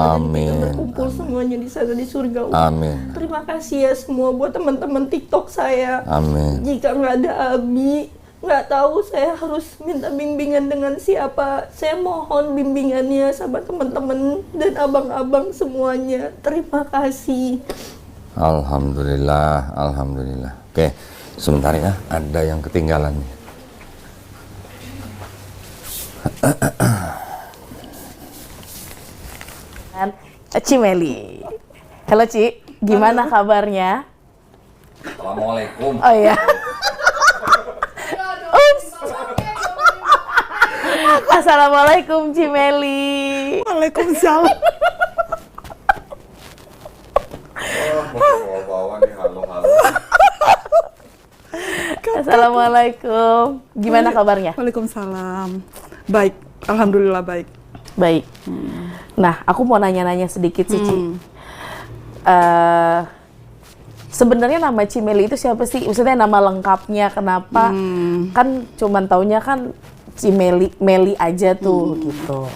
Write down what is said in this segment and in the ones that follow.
dan kita Amin. berkumpul semuanya di sana di surga. Amin. Terima kasih ya semua buat teman-teman TikTok saya. Amin. Jika nggak ada Abi, nggak tahu saya harus minta bimbingan dengan siapa. Saya mohon bimbingannya sama teman-teman dan abang-abang semuanya. Terima kasih. Alhamdulillah, alhamdulillah. Oke, sebentar ya, ada yang ketinggalan nih. Cimeli. Halo Ci, gimana kabarnya? Assalamualaikum. Oh iya. Ups. Assalamualaikum Cimeli. Waalaikumsalam. Bawa nih, halo-halo. Assalamualaikum. Gimana kabarnya? Waalaikumsalam. Baik, alhamdulillah baik. Baik. Nah, aku mau nanya-nanya sedikit sih, Ci. Sebenarnya nama Cimeli itu siapa sih? Maksudnya nama lengkapnya kenapa? Kan cuman taunya kan Cimeli, Meli aja tuh gitu.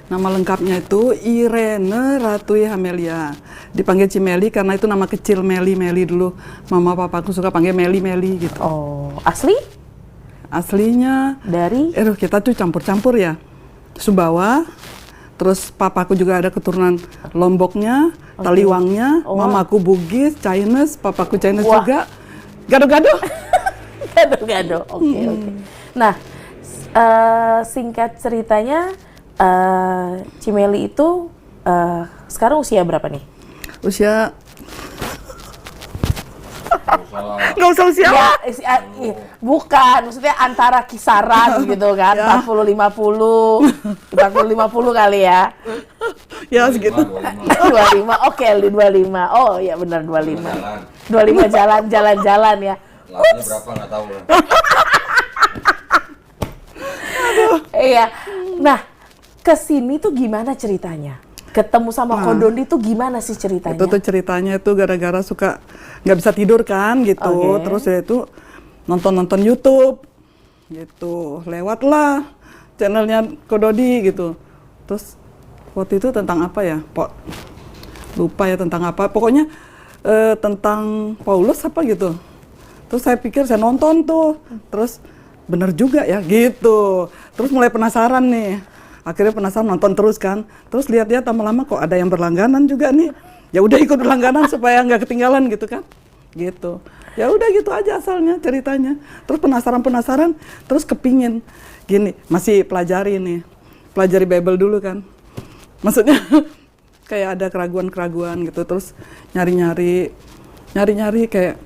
Nama lengkapnya itu Irene Ratui Hamelia. Dipanggil Cimeli karena itu nama kecil Meli dulu. Mama papaku suka panggil Meli gitu. Oh, asli? Aslinya Dari? kita tuh campur-campur ya. Sumbawa, terus papaku juga ada keturunan Lomboknya, Taliwangnya, mamaku Bugis, Chinese, papaku Chinese juga. Gado-gado. Gado-gado, oke. Nah, singkat ceritanya, Cimeli itu sekarang usia berapa nih? Usia nggak usah usia. Ya, bukan, maksudnya antara kisaran gitu kan, 40-50 kali ya. Ya segitu. 25, oke, 25. Oh ya benar 25. 25 jalan-jalan ya. Lalunya berapa nggak tahu lah. Iya. Nah, kesini tuh gimana ceritanya? Ketemu sama Ko Dondi tuh gimana sih ceritanya? Itu tuh ceritanya itu gara-gara suka nggak bisa tidur kan gitu. Terus ya itu nonton YouTube gitu. Lewatlah channelnya Ko Dondi gitu. Terus waktu itu tentang apa ya? Lupa ya tentang apa. Pokoknya tentang Paulus apa gitu. Terus saya pikir saya nonton tuh. Terus bener juga ya gitu. Terus mulai penasaran nih. Akhirnya penasaran nonton terus kan. Terus lihat-lihat lama-lama kok ada yang berlangganan juga nih. Ya udah ikut berlangganan supaya nggak ketinggalan gitu kan. Gitu. Ya udah gitu aja asalnya ceritanya. Terus penasaran, terus kepingin gini, masih pelajari nih. Pelajari Bible dulu kan. Maksudnya kayak ada keraguan-keraguan gitu. Terus nyari-nyari kayak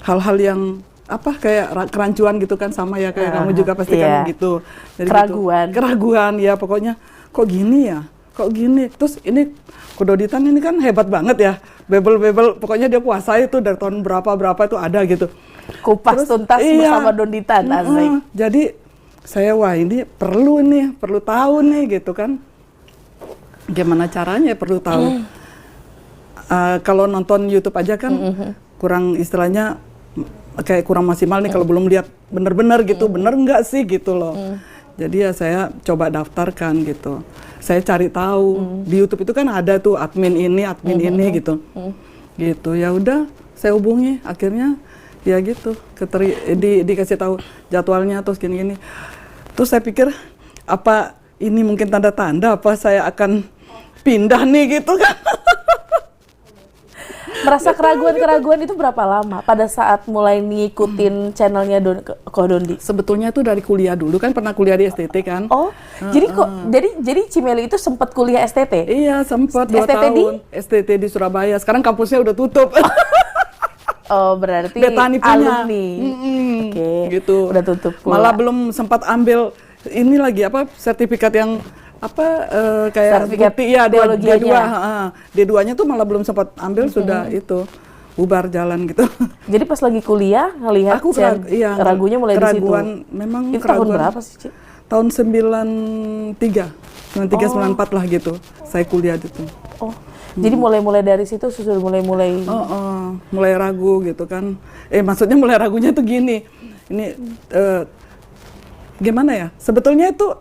hal-hal yang apa kayak kerancuan gitu kan sama ya kayak kamu juga pasti kan gitu. Jadi keraguan. Gitu. Keraguan ya pokoknya kok gini ya? Kok gini? Terus ini Ko Doditan ini kan hebat banget ya. Bible pokoknya dia kuasai itu dari tahun berapa itu ada gitu. Kupas tuntas bersama Donditan asik. Jadi saya wah ini perlu tahu nih gitu kan. Gimana caranya perlu tahu. Kalau nonton YouTube aja kan kurang istilahnya kayak kurang maksimal nih kalau belum lihat bener-bener gitu, bener nggak sih gitu loh. Jadi ya saya coba daftarkan gitu. Saya cari tahu di YouTube itu kan ada tuh admin ini gitu. Gitu ya udah saya hubungi akhirnya ya gitu dikasih tahu jadwalnya terus gini-gini. Terus saya pikir apa ini mungkin tanda-tanda apa saya akan pindah nih gitu kan. Merasa keraguan-keraguan itu berapa lama pada saat mulai ngikutin channelnya Ko Dondi? Sebetulnya itu dari kuliah dulu kan pernah kuliah di STT kan. Oh, jadi Cimeli itu sempat kuliah STT? Iya, sempat 2 STT tahun. STT di Surabaya. Sekarang kampusnya udah tutup. Oh, berarti Betani punya. alumni. Oke. Gitu. Udah tutup pula. Malah belum sempat ambil ini lagi apa sertifikat yang kayak sertifikat bukti ya teologianya. D2-nya tuh malah belum sempat ambil sudah itu bubar jalan gitu. Jadi pas lagi kuliah ngelihat ragunya mulai di situ. Memang itu keraguan. Tahun berapa sih, Ci? Tahun 93, 94 lah gitu. Saya kuliah gitu. Oh. Jadi mulai dari situ sudah mulai mulai ragu gitu kan. Maksudnya mulai ragunya tuh gini. Ini gimana ya? Sebetulnya itu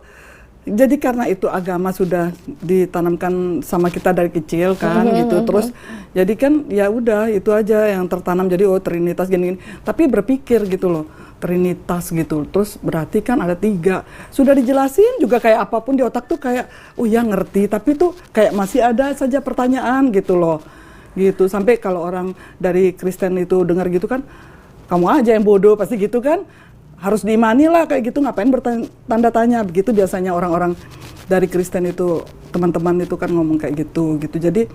jadi karena itu agama sudah ditanamkan sama kita dari kecil kan gitu, terus jadi kan ya udah itu aja yang tertanam, jadi oh Trinitas gini-gini, tapi berpikir gitu loh, Trinitas gitu, terus berarti kan ada 3, sudah dijelasin juga kayak apapun di otak tuh kayak oh ya ngerti, tapi tuh kayak masih ada saja pertanyaan gitu loh, gitu. Sampai kalau orang dari Kristen itu dengar gitu kan, kamu aja yang bodoh pasti gitu kan, harus diimani lah kayak gitu, ngapain bertanda tanya, begitu biasanya orang-orang dari Kristen itu, teman-teman itu kan ngomong kayak gitu. Jadi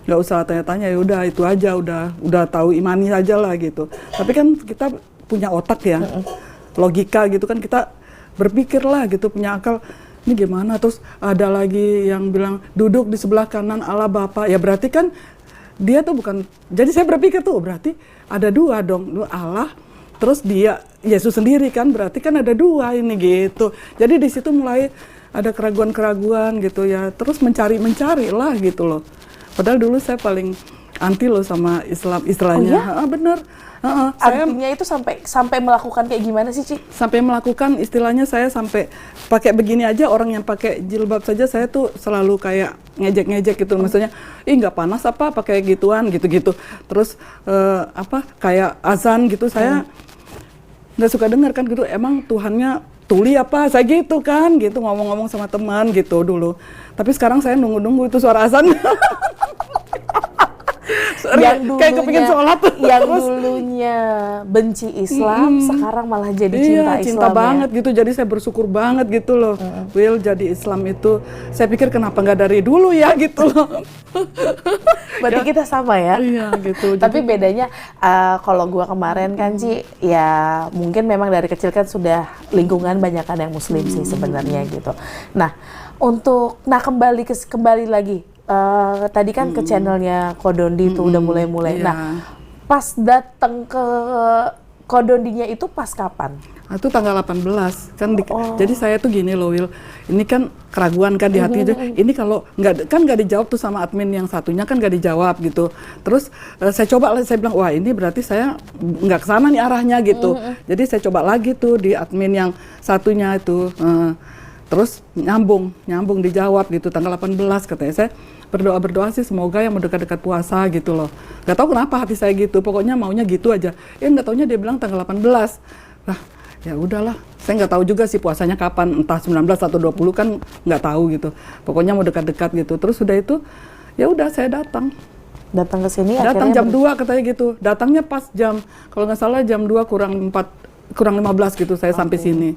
nggak usah tanya-tanya, ya udah itu aja, udah tahu, imani aja lah gitu. Tapi kan kita punya otak ya, logika gitu kan, kita berpikir lah gitu, punya akal, ini gimana. Terus ada lagi yang bilang duduk di sebelah kanan Allah Bapa, ya berarti kan dia tuh bukan, jadi saya berpikir tuh berarti ada 2 dong, Allah terus dia Yesus sendiri kan, berarti kan ada 2 ini gitu. Jadi di situ mulai ada keraguan-keraguan gitu ya, terus mencari lah gitu loh. Padahal dulu saya paling anti loh sama Islam istilahnya. Oh ya? Bener. Saya artinya itu sampai melakukan kayak gimana sih, Ci? Sampai melakukan istilahnya, saya sampai pakai begini aja, orang yang pakai jilbab saja saya tuh selalu kayak ngejek gitu, maksudnya ih nggak panas apa pakai gituan gitu. Terus kayak azan gitu, saya nggak suka dengar kan gitu, emang Tuhannya tuli apa saya gitu kan, gitu ngomong-ngomong sama teman gitu dulu. Tapi sekarang saya nunggu itu suara azan. Kayak kepingin sholat. Yang dulunya benci Islam, sekarang malah jadi cinta Islam. Cinta banget gitu, jadi saya bersyukur banget gitu loh. Will jadi Islam itu, saya pikir kenapa nggak dari dulu ya gitu loh. Berarti kita sama ya? Iya gitu. Tapi bedanya kalau gua kemarin kan Ci, ya mungkin memang dari kecil kan sudah lingkungan banyakan yang Muslim sih sebenarnya gitu. Nah kembali lagi. Tadi kan ke channelnya Kodondi tuh udah mulai-mulai. Iya. Nah, pas datang ke Kodondinya itu pas kapan? Itu tanggal 18 kan. Jadi saya tuh gini loh Will, ini kan keraguan kan di hati. Ini kalau nggak dijawab tuh sama admin yang satunya kan nggak dijawab gitu. Terus saya bilang wah ini berarti saya nggak kesana nih arahnya gitu. Jadi saya coba lagi tuh di admin yang satunya itu. Terus nyambung dijawab gitu tanggal 18, katanya saya berdoa sih semoga yang mendekat-dekat puasa gitu loh. Gak tahu kenapa hati saya gitu, pokoknya maunya gitu aja. Nggak taunya dia bilang tanggal 18. Nah ya udahlah, saya nggak tahu juga sih puasanya kapan, entah 19 atau 20 kan nggak tahu gitu. Pokoknya mau dekat-dekat gitu. Terus udah itu ya udah saya datang ke sini. Datang jam 2 katanya gitu. Datangnya pas jam, kalau nggak salah jam 2 kurang 15 gitu saya sampai sini.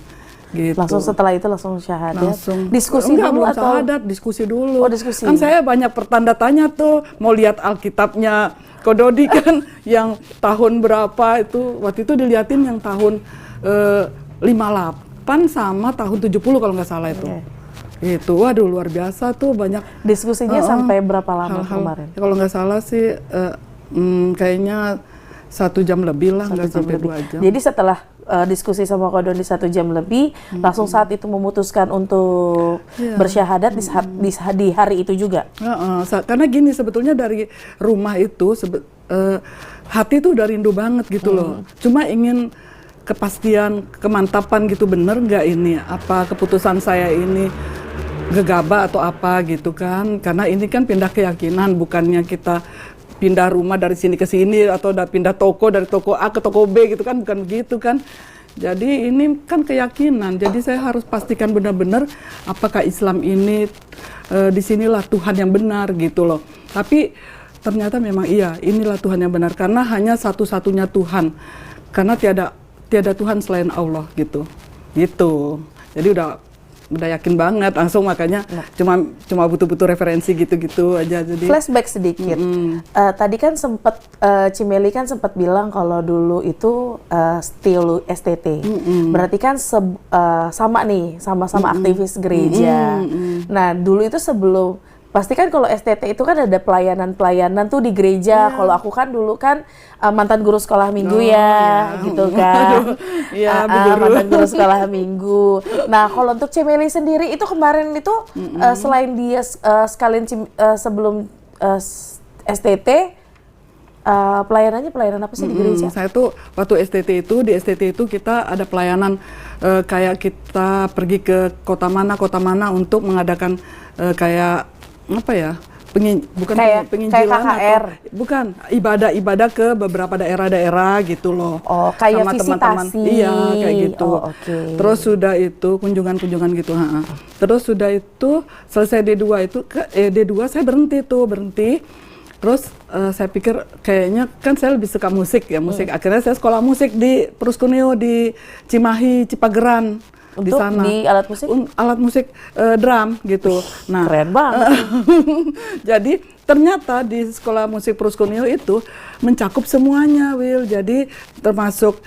Gitu. Langsung setelah itu langsung syahadat. Diskusi belum dulu atau syahadat, diskusi dulu. Oh, diskusi. Kan saya banyak pertanda tanya tuh, mau lihat Alkitabnya Kododi kan yang tahun berapa itu, waktu itu diliatin yang tahun 58 sama tahun 70 kalau nggak salah itu. Itu waduh luar biasa tuh, banyak diskusinya. Sampai berapa lama kemarin? Kalau nggak salah sih kayaknya 1 jam lebih lah, nggak sampai 2 jam. Jadi setelah diskusi sama Kodondi 1 jam lebih, langsung saat itu memutuskan untuk bersyahadat di hari itu juga. Karena gini, sebetulnya dari rumah itu hati tuh udah rindu banget gitu loh. Cuma ingin kepastian, kemantapan gitu, bener nggak ini apa keputusan saya ini gegabah atau apa gitu kan. Karena ini kan pindah keyakinan, bukannya kita pindah rumah dari sini ke sini atau udah pindah toko dari toko A ke toko B gitu kan, bukan begitu kan. Jadi ini kan keyakinan, jadi saya harus pastikan benar-benar apakah Islam ini disinilah Tuhan yang benar gitu loh. Tapi ternyata memang iya, inilah Tuhan yang benar karena hanya satu-satunya Tuhan, karena tiada Tuhan selain Allah gitu. Jadi udah yakin banget langsung, makanya cuma butuh referensi gitu-gitu aja. Jadi flashback sedikit. Tadi kan Cimeli kan sempat bilang kalau dulu itu STT. Berarti kan sama nih, sama-sama aktivis gereja. Nah, dulu itu sebelum, pasti kan kalau STT itu kan ada pelayanan tuh di gereja. Kalau aku kan dulu kan mantan guru sekolah minggu gitu kan. Mantan guru sekolah minggu. Nah, kalau untuk Cimeli sendiri itu kemarin itu selain dia sekalian sebelum STT, pelayanannya pelayanan apa sih di gereja? Saya tuh waktu di STT itu kita ada pelayanan kayak kita pergi ke kota mana untuk mengadakan kayak apa ya? Bukan penginjilan kayak KKR. Bukan ibadah ke beberapa daerah-daerah gitu loh. Oh, kayak sama teman-teman. visitasi. Iya, kayak gitu. Oh, okay. Terus sudah itu kunjungan gitu, Terus sudah itu selesai D2 itu D2 saya berhenti. Terus saya pikir kayaknya kan saya lebih suka musik. Akhirnya saya sekolah musik di Pruskuneo di Cimahi, Cipageran. Di Untuk sana. di alat musik? Alat musik drum gitu. Nah, keren banget. Jadi ternyata di sekolah musik Pruskuneo itu mencakup semuanya, Will. Jadi termasuk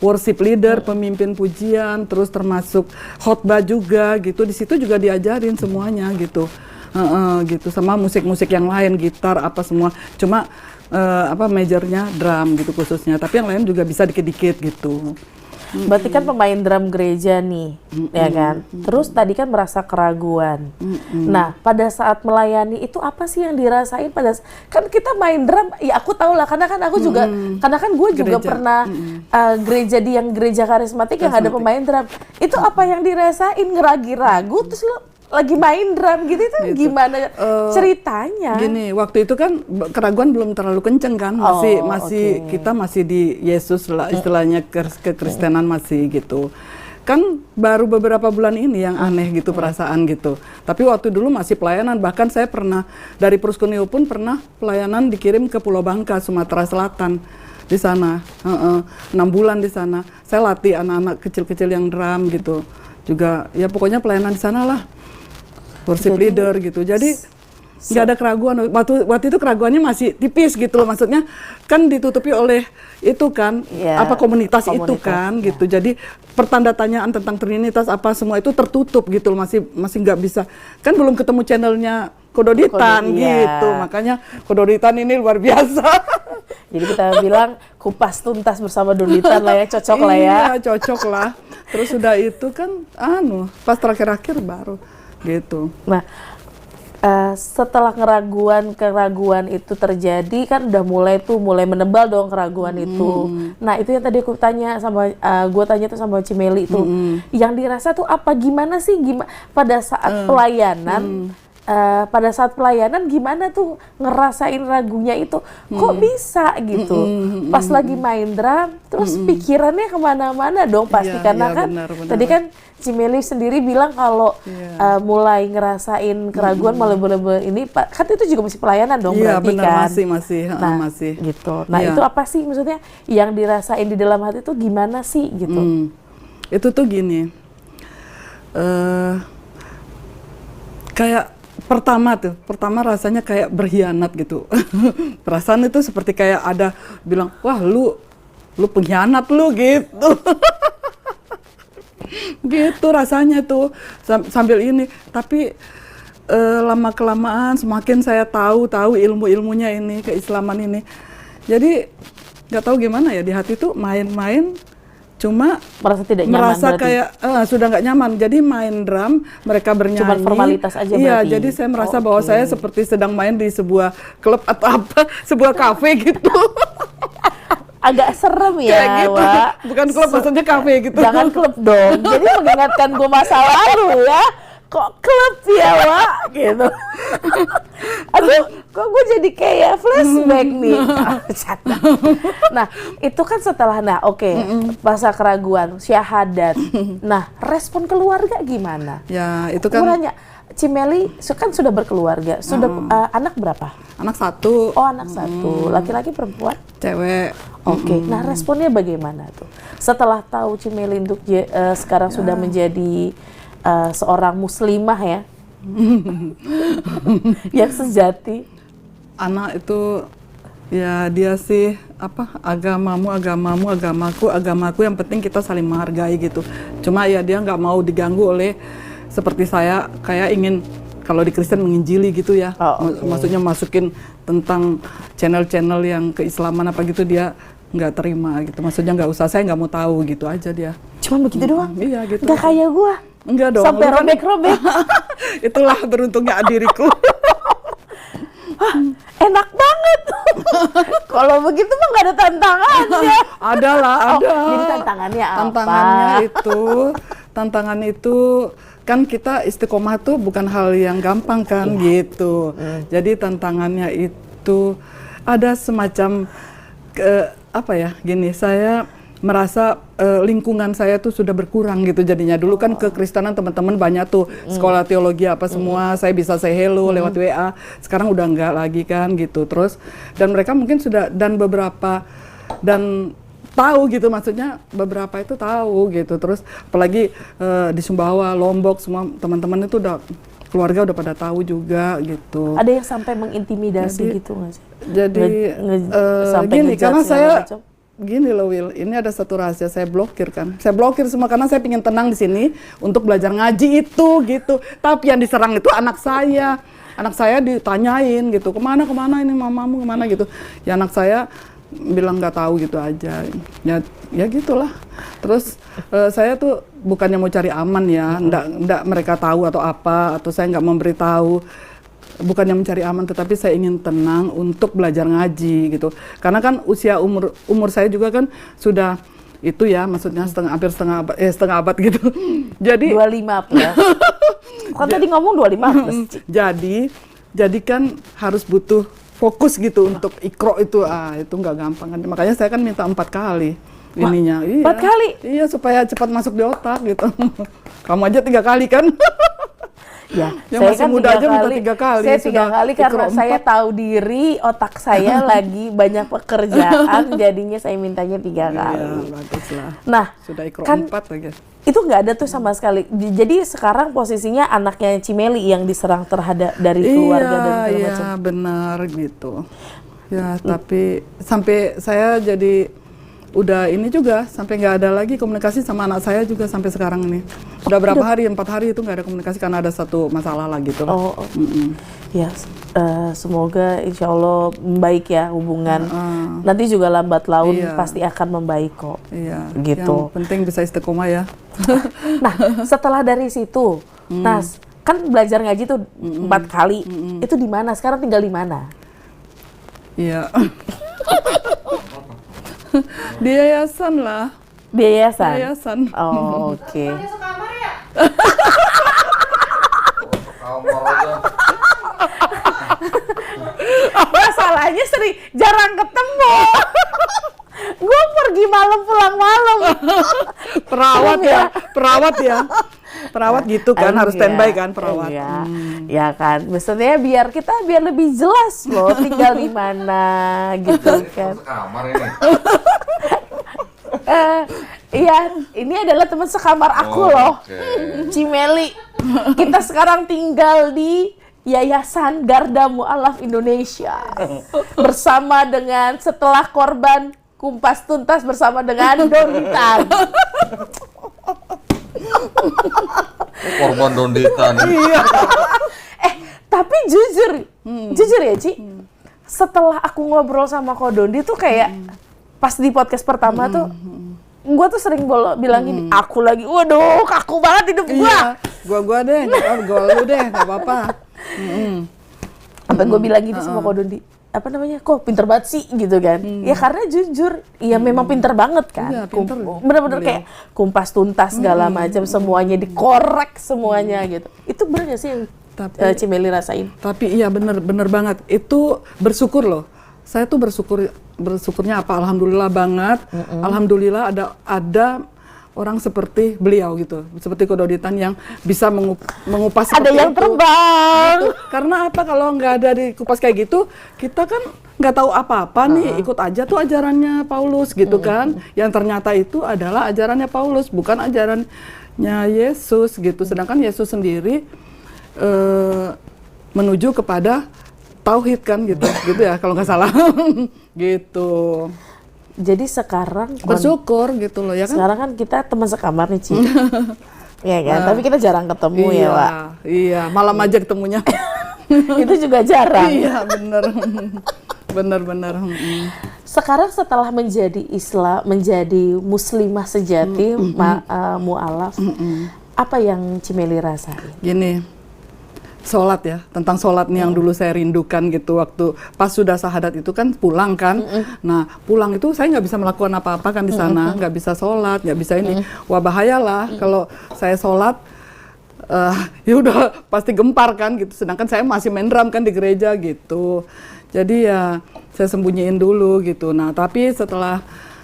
worship leader, pemimpin pujian, terus termasuk khotbah juga gitu. Di situ juga diajarin semuanya gitu. Gitu sama musik-musik yang lain, gitar apa semua. Cuma majornya drum gitu khususnya. Tapi yang lain juga bisa dikit-dikit gitu. Berarti kan pemain drum gereja nih, ya kan? Terus tadi kan merasa keraguan. Nah, pada saat melayani itu apa sih yang dirasain kan kita main drum? Ya aku tahu lah, karena kan aku juga, karena kan gue juga pernah gereja yang gereja karismatik yang ada pemain drum. Itu apa yang dirasain, ngeragi-ragu, terus lo lagi main drum gitu itu gimana ceritanya? Gini, waktu itu kan keraguan belum terlalu kenceng kan, kita masih di Yesus lah istilahnya, kekristenan masih gitu. Kan baru beberapa bulan ini yang aneh gitu perasaan gitu. Tapi waktu dulu masih pelayanan, bahkan saya pernah dari Pruskuneo pun pernah pelayanan dikirim ke Pulau Bangka, Sumatera Selatan. Di sana, 6 bulan di sana. Saya latih anak-anak kecil-kecil yang drum gitu. Juga ya pokoknya pelayanan di sana lah. Worship leader gitu. Jadi nggak ada keraguan. Waktu itu keraguannya masih tipis gitu loh. Maksudnya kan ditutupi oleh itu kan komunitas itu kan gitu. Jadi pertandatanyaan tentang Trinitas apa semua itu tertutup gitu loh. Masih nggak bisa. Kan belum ketemu channelnya Kododitan gitu. Makanya Kododitan ini luar biasa. Jadi kita bilang kupas tuntas bersama Doditan lah ya, cocok lah ya. Iya, cocok lah. Terus sudah itu kan pas terakhir-akhir baru gitu. Nah, setelah keraguan itu terjadi kan udah mulai menebal dong keraguan itu. Nah, itu yang tadi aku tanya sama gue tanya tuh sama Cimeli itu. Yang dirasa tuh apa, gimana sih pada saat pelayanan? Pada saat pelayanan gimana tuh ngerasain ragunya itu, kok bisa gitu, pas lagi main drum terus pikirannya kemana-mana dong pasti, karena kan benar. Tadi kan Cimeli sendiri bilang kalau mulai ngerasain keraguan mulai ini kan itu juga masih pelayanan dong, berarti benar, kan masih gitu. Nah itu apa sih maksudnya yang dirasain di dalam hati itu gimana sih gitu? Itu tuh gini, kayak pertama rasanya kayak berkhianat gitu. Perasaan itu seperti kayak ada bilang, wah lu pengkhianat lu gitu. Gitu rasanya tuh sambil ini. Tapi lama kelamaan semakin saya tahu ilmunya ini, keislaman ini. Jadi nggak tahu gimana ya, di hati tuh main-main. Cuma merasa tidak nyaman, merasa berarti kayak sudah nggak nyaman. Jadi main drum, mereka bernyanyi. Cuma formalitas aja iya, berarti. jadi saya merasa bahwa saya seperti sedang main di sebuah klub atau apa, sebuah kafe gitu. Agak serem ya, kayak gitu. Wak. Bukan klub, maksudnya kafe gitu. Jangan klub dong. Jadi mengingatkan gue masa lalu ya. Kok klub ya, Wak? Gitu. Aduh, kok gue jadi kayak flashback nih. Nah, itu kan setelah, masa keraguan, syahadat. Nah, respon keluarga gimana? Ya, itu kan. Gue nanya, Cimeli kan sudah berkeluarga, sudah anak berapa? Anak 1. Oh, anak 1. Laki-laki, perempuan? Cewek. Oke. Nah, responnya bagaimana tuh? Setelah tahu Cimeli sekarang sudah menjadi seorang muslimah ya, yang sejati. Anak itu ya dia sih agamaku, yang penting kita saling menghargai gitu. Cuma ya dia nggak mau diganggu oleh seperti saya kayak ingin kalau di Kristen menginjili gitu ya. Maksudnya masukin tentang channel-channel yang keislaman apa gitu, dia nggak terima gitu. Maksudnya nggak usah, saya nggak mau tahu gitu aja dia. Cuma begitu doang? Iya gitu. Nggak kayak gua? Enggak dong. Sampai robek-robek. Itulah beruntungnya diriku. Enak banget. ada tantangannya. Ada lah, ada. Jadi tantangannya apa? Tantangan itu kan kita istiqomah tuh bukan hal yang gampang kan gitu. Jadi tantangannya itu ada semacam apa ya? Gini, saya merasa lingkungan saya tuh sudah berkurang gitu jadinya. Dulu kan kekristenan teman-teman banyak tuh sekolah teologi apa semua, saya bisa say hello lewat WA. Sekarang udah enggak lagi kan gitu. Terus dan mereka mungkin sudah dan beberapa dan tahu gitu, maksudnya beberapa itu tahu gitu. Terus apalagi di Sumbawa, Lombok semua teman-teman itu udah keluarga udah pada tahu juga gitu. Ada yang sampai mengintimidasi Jadi- gitu nggak sih? Jadi Sampai gini, ngejudge karena segala saya macam? gini loh Will, ini ada satu rahasia, saya blokir kan. Saya blokir semua karena saya ingin tenang di sini untuk belajar ngaji itu gitu. Tapi yang diserang itu anak saya. Anak saya ditanyain gitu, kemana ini mamamu kemana gitu. Ya anak saya bilang nggak tahu gitu aja. Ya gitulah. Terus saya tuh bukannya mau cari aman ya, ndak mereka tahu atau apa, atau saya nggak memberitahu. Bukannya mencari aman, tetapi saya ingin tenang untuk belajar ngaji gitu. Karena kan usia umur saya juga kan sudah itu ya, maksudnya hampir setengah abad gitu. Jadi 25 plus. Kan tadi ngomong 25 plus. Jadi kan harus butuh fokus gitu untuk ikro itu. Itu nggak gampang kan. Makanya saya kan minta 4 kali ininya. Iya. 4 kali? Iya, supaya cepat masuk di otak gitu. Kamu aja 3 kali kan? Ya, Yang saya masih kan muda 3 aja minta 3 kali. Saya 3 sudah kali karena ikro saya 4. tahu diri, otak saya lagi banyak pekerjaan, jadinya saya mintanya 3 kali. Iya, baguslah. Nah, Sudah ikro kan 4 lagi. itu nggak ada tuh sama sekali. Jadi sekarang posisinya anaknya Cimeli yang diserang terhadap dari keluarga dan segala iya, macam. benar gitu. Ya, tapi sampai saya jadi udah ini juga sampai nggak ada lagi komunikasi sama anak saya juga sampai sekarang ini. Udah berapa hari? 4 hari itu nggak ada komunikasi karena ada satu masalah lah gitu. Oh. Ya, semoga insya Allah membaik ya hubungan. Nanti juga lambat laun Iya. pasti akan membaik kok. Iya. Gitu. Yang penting bisa istiqomah ya. Nah, setelah dari situ, Nas, kan belajar ngaji tuh 4 kali. Itu di mana? Sekarang tinggal di mana? Iya. Di yayasan lah. Di yayasan? Yayasan. Oh, oke. Masalahnya jarang ketemu. Gue pergi malam pulang malam. Perawat ya. Perawat gitu kan, harus standby kan perawat. Iya, ya kan. Maksudnya biar lebih jelas loh tinggal di mana gitu kan. Kamar ini. Iya, ini adalah teman sekamar aku loh, Cimeli. Kita sekarang tinggal di Yayasan Garda Mu'alaf Indonesia bersama dengan setelah korban kumpas tuntas bersama dengan Donditan. Korban Donditan. Iya. Tapi jujur ya Ci, setelah aku ngobrol sama Ko Dondi tuh kayak pas di podcast pertama tuh, gue tuh sering bilang gini, aku lagi, waduh kaku banget hidup gue. Iya. Gua deh, gua lu deh, nggak apa-apa. Sampai gue bilang gitu sama Ko Dondi, apa namanya, kok pinter banget sih gitu kan. Ya karena jujur, ya memang pinter banget kan. Iya, pinter. Bener-bener Beliau. kayak kumpas tuntas segala macam, semuanya dikorek semuanya gitu. Itu bener gak sih yang Cimeli rasain? Tapi iya bener banget. Itu bersyukur loh. Saya tuh bersyukurnya apa? Alhamdulillah banget. Alhamdulillah ada orang seperti beliau gitu, seperti Ko Donditan yang bisa mengupas Ada seperti yang itu. terbang. Gitu. Karena apa? Kalau nggak ada dikupas kayak gitu, kita kan nggak tahu apa-apa nih, ikut aja tuh ajarannya Paulus gitu kan. Yang ternyata itu adalah ajarannya Paulus, bukan ajarannya Yesus gitu. Sedangkan Yesus sendiri menuju kepada tauhid kan gitu, gitu ya kalau nggak salah. Gitu. Jadi sekarang Bersyukur gitu loh ya kan. sekarang kan kita teman sekamar nih Ci. Iya kan, tapi kita jarang ketemu ya Pak. Iya, malam aja ketemunya. Itu juga jarang. Iya, bener. Bener. Sekarang setelah menjadi menjadi muslimah sejati, mu'alaf, apa yang Cimeli rasain? Gini, sholat ya, tentang sholat nih yang dulu saya rindukan gitu waktu pas sudah syahadat itu kan pulang kan. Nah pulang itu saya nggak bisa melakukan apa-apa kan di sana, nggak bisa sholat, nggak bisa ini. Wah bahayalah kalau saya sholat, ya udah pasti gempar kan gitu. Sedangkan saya masih main drum kan di gereja gitu. Jadi ya saya sembunyiin dulu gitu. Nah tapi setelah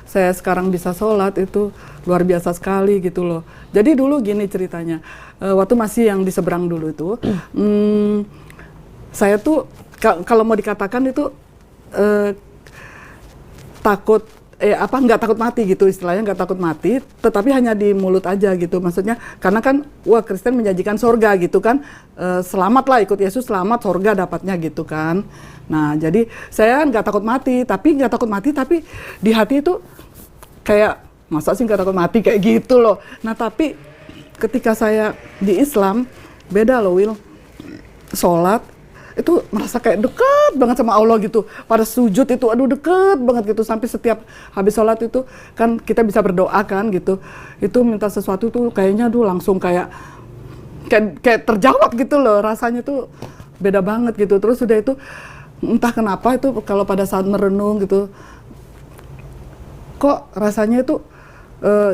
saya sekarang bisa sholat itu luar biasa sekali gitu loh. Jadi dulu gini ceritanya, waktu masih yang di seberang dulu itu, saya tuh kalau mau dikatakan itu takut, nggak takut mati gitu istilahnya, nggak takut mati, tetapi hanya di mulut aja gitu. Maksudnya karena kan, wah Kristen menjanjikan sorga gitu kan, selamat lah ikut Yesus, selamat sorga dapatnya gitu kan. Nah jadi saya nggak takut mati, tapi di hati itu kayak masa sih nggak takut mati kayak gitu loh. Nah tapi ketika saya di Islam beda loh Will, sholat itu merasa kayak deket banget sama Allah gitu. Pada sujud itu aduh deket banget gitu, sampai setiap habis sholat itu kan kita bisa berdoa kan gitu. Itu minta sesuatu tuh kayaknya tuh langsung kayak terjawab gitu loh, rasanya tuh beda banget gitu. Terus udah itu entah kenapa itu kalau pada saat merenung gitu, kok rasanya itu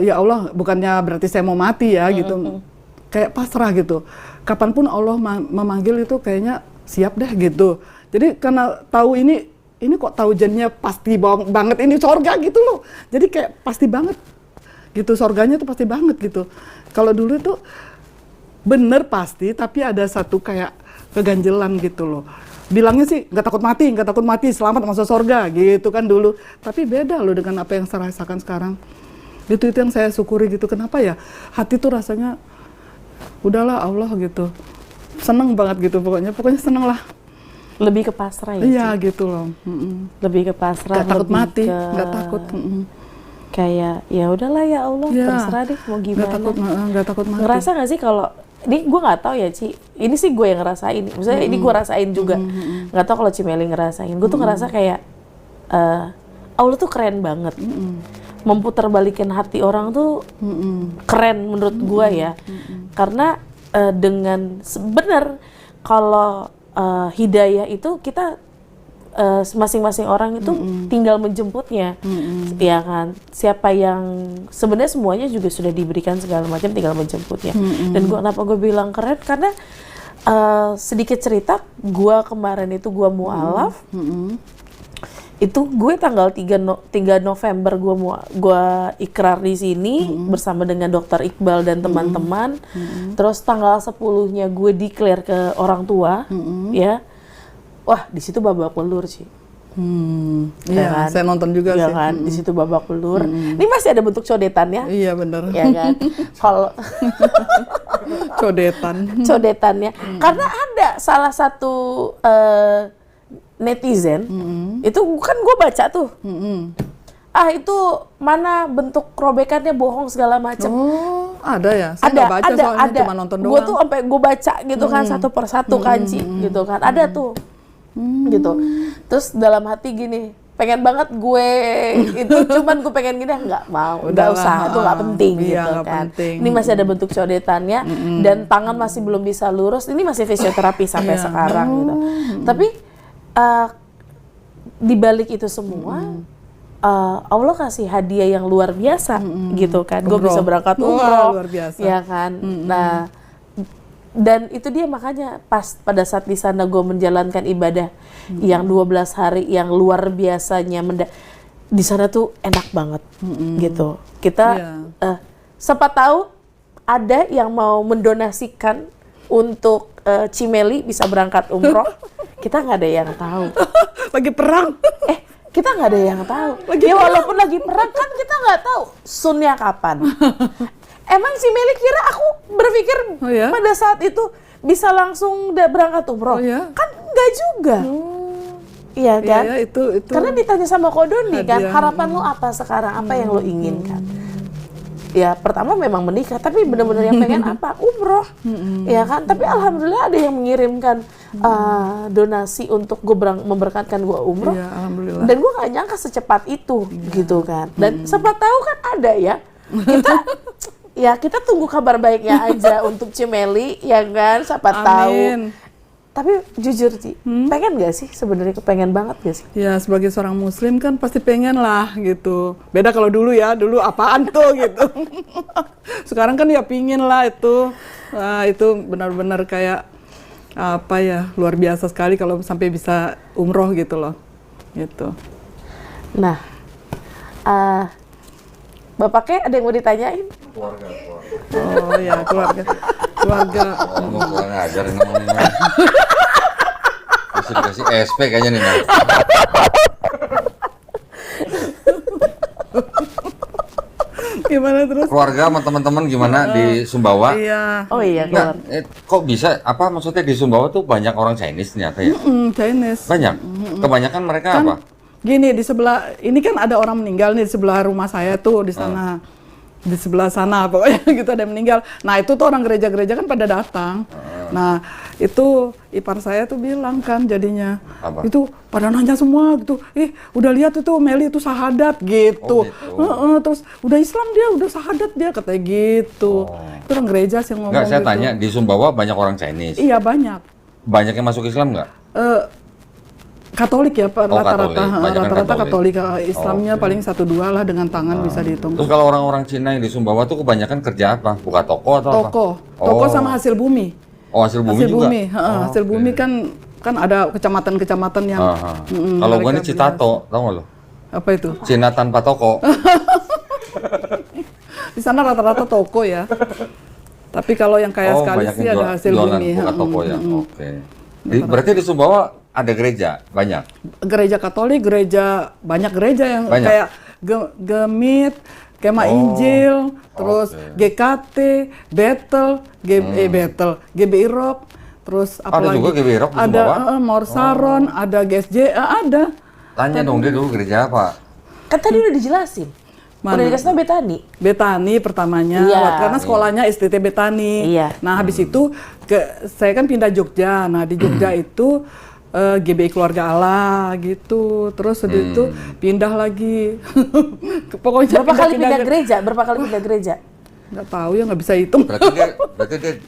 ya Allah bukannya berarti saya mau mati ya gitu, kayak pasrah gitu. Kapanpun Allah memanggil itu kayaknya siap deh gitu. Jadi karena tahu ini kok tahu jadinya pasti banget ini sorga gitu loh. Jadi kayak pasti banget gitu, sorganya tuh pasti banget gitu. Kalau dulu itu bener pasti, tapi ada satu kayak keganjelan gitu loh. Bilangnya sih nggak takut mati, selamat masuk sorga gitu kan dulu. Tapi beda loh dengan apa yang saya rasakan sekarang. Itu yang saya syukuri gitu. Kenapa ya? Hati tuh rasanya udahlah Allah gitu. Seneng banget gitu pokoknya seneng lah. Lebih ke pasrah ya? Iya gitu loh. Lebih ke pasrah. Nggak takut mati, nggak takut. Kayak ya udahlah ya Allah, ya, terserah deh mau gimana. Nggak takut mati. Ngerasa nggak sih kalau ini gue nggak tahu ya Ci, ini sih gue yang ngerasain. Maksudnya ini gue rasain juga. Nggak tahu kalau Cimeli ngerasain. Gue tuh ngerasa kayak Allah tuh keren banget. Memputerbalikin hati orang tuh keren menurut gue ya. Karena dengan benar kalau hidayah itu kita masing-masing orang itu tinggal menjemputnya, ya kan. Siapa yang sebenarnya semuanya juga sudah diberikan segala macam, tinggal menjemputnya. Dan kenapa gue bilang keren karena sedikit cerita, gue kemarin itu gue mualaf. Itu gue tanggal 3 November gue ikrar di sini bersama dengan Dokter Iqbal dan teman-teman. Terus tanggal 10-nya gue declare ke orang tua, ya. Wah, di situ babak belur sih. Iya, kan? Saya nonton juga ya sih. Kan? Di situ babak belur. Ini masih ada bentuk codetannya. Iya benar. Ya kan? Kalau codetannya. Karena ada salah satu netizen, itu kan gue baca tuh, itu mana bentuk robekannya bohong segala macam. Oh, ada ya? Saya nggak baca soalnya cuma nonton doang. Gue tuh sampai gue baca gitu kan satu persatu kanji gitu kan, ada tuh, gitu. Terus dalam hati gini, pengen banget gue itu, cuman gue pengen gini, nggak mau, nggak usah, itu nggak penting gitu kan. Penting. Ini masih ada bentuk codetannya dan tangan masih belum bisa lurus. Ini masih fisioterapi sampai sekarang gitu. Tapi di balik itu semua, Allah kasih hadiah yang luar biasa gitu kan. Gue bisa berangkat umroh, luar biasa. Ya kan. Nah, dan itu dia makanya pas pada saat di sana gue menjalankan ibadah yang 12 hari yang luar biasanya di sana tuh enak banget gitu. Kita siapa tahu ada yang mau mendonasikan untuk Cimeli bisa berangkat umroh. Kita nggak ada yang tahu. Lagi perang. Kita nggak ada yang tahu. Walaupun lagi perang kan kita nggak tahu sunnya kapan. Emang si Meli kira aku berpikir pada saat itu bisa langsung berangkat umroh? Kan nggak juga. Iya kan? Ya, itu. Karena ditanya sama Kodoni kan, harapan lo apa sekarang? Apa yang lo inginkan? Ya pertama memang menikah, tapi benar-benar yang pengen apa? Umroh. Ya kan? Tapi alhamdulillah ada yang mengirimkan donasi untuk gue memberkatkan gue umroh. Ya, alhamdulillah. Dan gue gak nyangka secepat itu gitu kan. Dan siapa tahu kan ada ya. Kita tunggu kabar baiknya aja untuk Cimeli, ya kan? Siapa tahu Tapi jujur Ci, pengen gak sih sebenarnya, pengen banget gak sih? Ya sebagai seorang muslim kan pasti pengen lah gitu. Beda kalau dulu ya, dulu apaan tuh gitu. Sekarang kan ya pingin lah itu. Wah, itu benar-benar kayak apa ya, luar biasa sekali kalau sampai bisa umroh gitu loh. Gitu. Nah, Bapaknya ada yang mau ditanyain? Keluarga. Oh ya, keluarga. Oh, mau kurang ajar ini namanya. Masih dikasih SP kayaknya nih. Nah. Gimana terus? Keluarga sama teman-teman gimana di Sumbawa? Iya. Oh iya, Nggak, keluar. kok bisa? Apa maksudnya di Sumbawa tuh banyak orang Chinese ternyata ya? Chinese. Banyak. Kebanyakan mereka Kan apa? gini, di sebelah ini kan ada orang meninggal nih di sebelah rumah saya tuh di sana. Di sebelah sana pokoknya gitu ada yang meninggal. Nah, itu tuh orang gereja-gereja kan pada datang. Nah, itu ipar saya tuh bilang kan jadinya. Apa? Itu pada nanya semua gitu. Udah lihat itu Meli itu syahadat gitu. Oh, gitu. Terus udah Islam dia, udah syahadat dia katanya gitu. Itu orang gereja sih yang ngomong Enggak, saya gitu. tanya di Sumbawa banyak orang Chinese. Iya, banyak. Banyak yang masuk Islam nggak? Katolik ya Pak, Oh, rata-rata. Katolik. Banyak kan Rata-rata Katolik. Katolik. Islamnya Oke. paling 1-2 lah dengan tangan bisa dihitung. Terus kalau orang-orang Cina yang di Sumbawa tuh kebanyakan kerja apa? Buka toko atau apa? Toko sama hasil bumi. Oh, hasil bumi Hasil juga? bumi, hasil oke. bumi kan ada kecamatan-kecamatan yang Kalau gua ini mereka Citato, tau nggak lo? apa itu? Cina tanpa toko. Di sana rata-rata toko ya. Tapi kalau yang kaya sekali banyak sih yang ada hasil jualan bumi. buka toko ya. Oke. Berarti di Sumbawa ada gereja banyak. Gereja Katolik, banyak gereja yang Banyak? kayak Gemit, Kemah Injil, terus oke. GKT, Bethel, GBI Rock, terus apa Ada lagi? juga GBI Rock di Ada Sumbawa? Mor Saron, ada GSJ, ada. Tanya dong dia dulu gereja apa? Kan tadi udah dijelasin. Mana? Udah dikasih tau Betani. Betani pertamanya, Iya. karena sekolahnya STT Betani. Iya. Nah habis itu saya kan pindah Jogja. Nah di Jogja itu GBI Keluarga Allah gitu. Terus udah itu pindah lagi. Pokoknya Berapa kali pindah gereja? Berapa kali pindah gereja? Nggak tahu ya, nggak bisa hitung. Berarti dia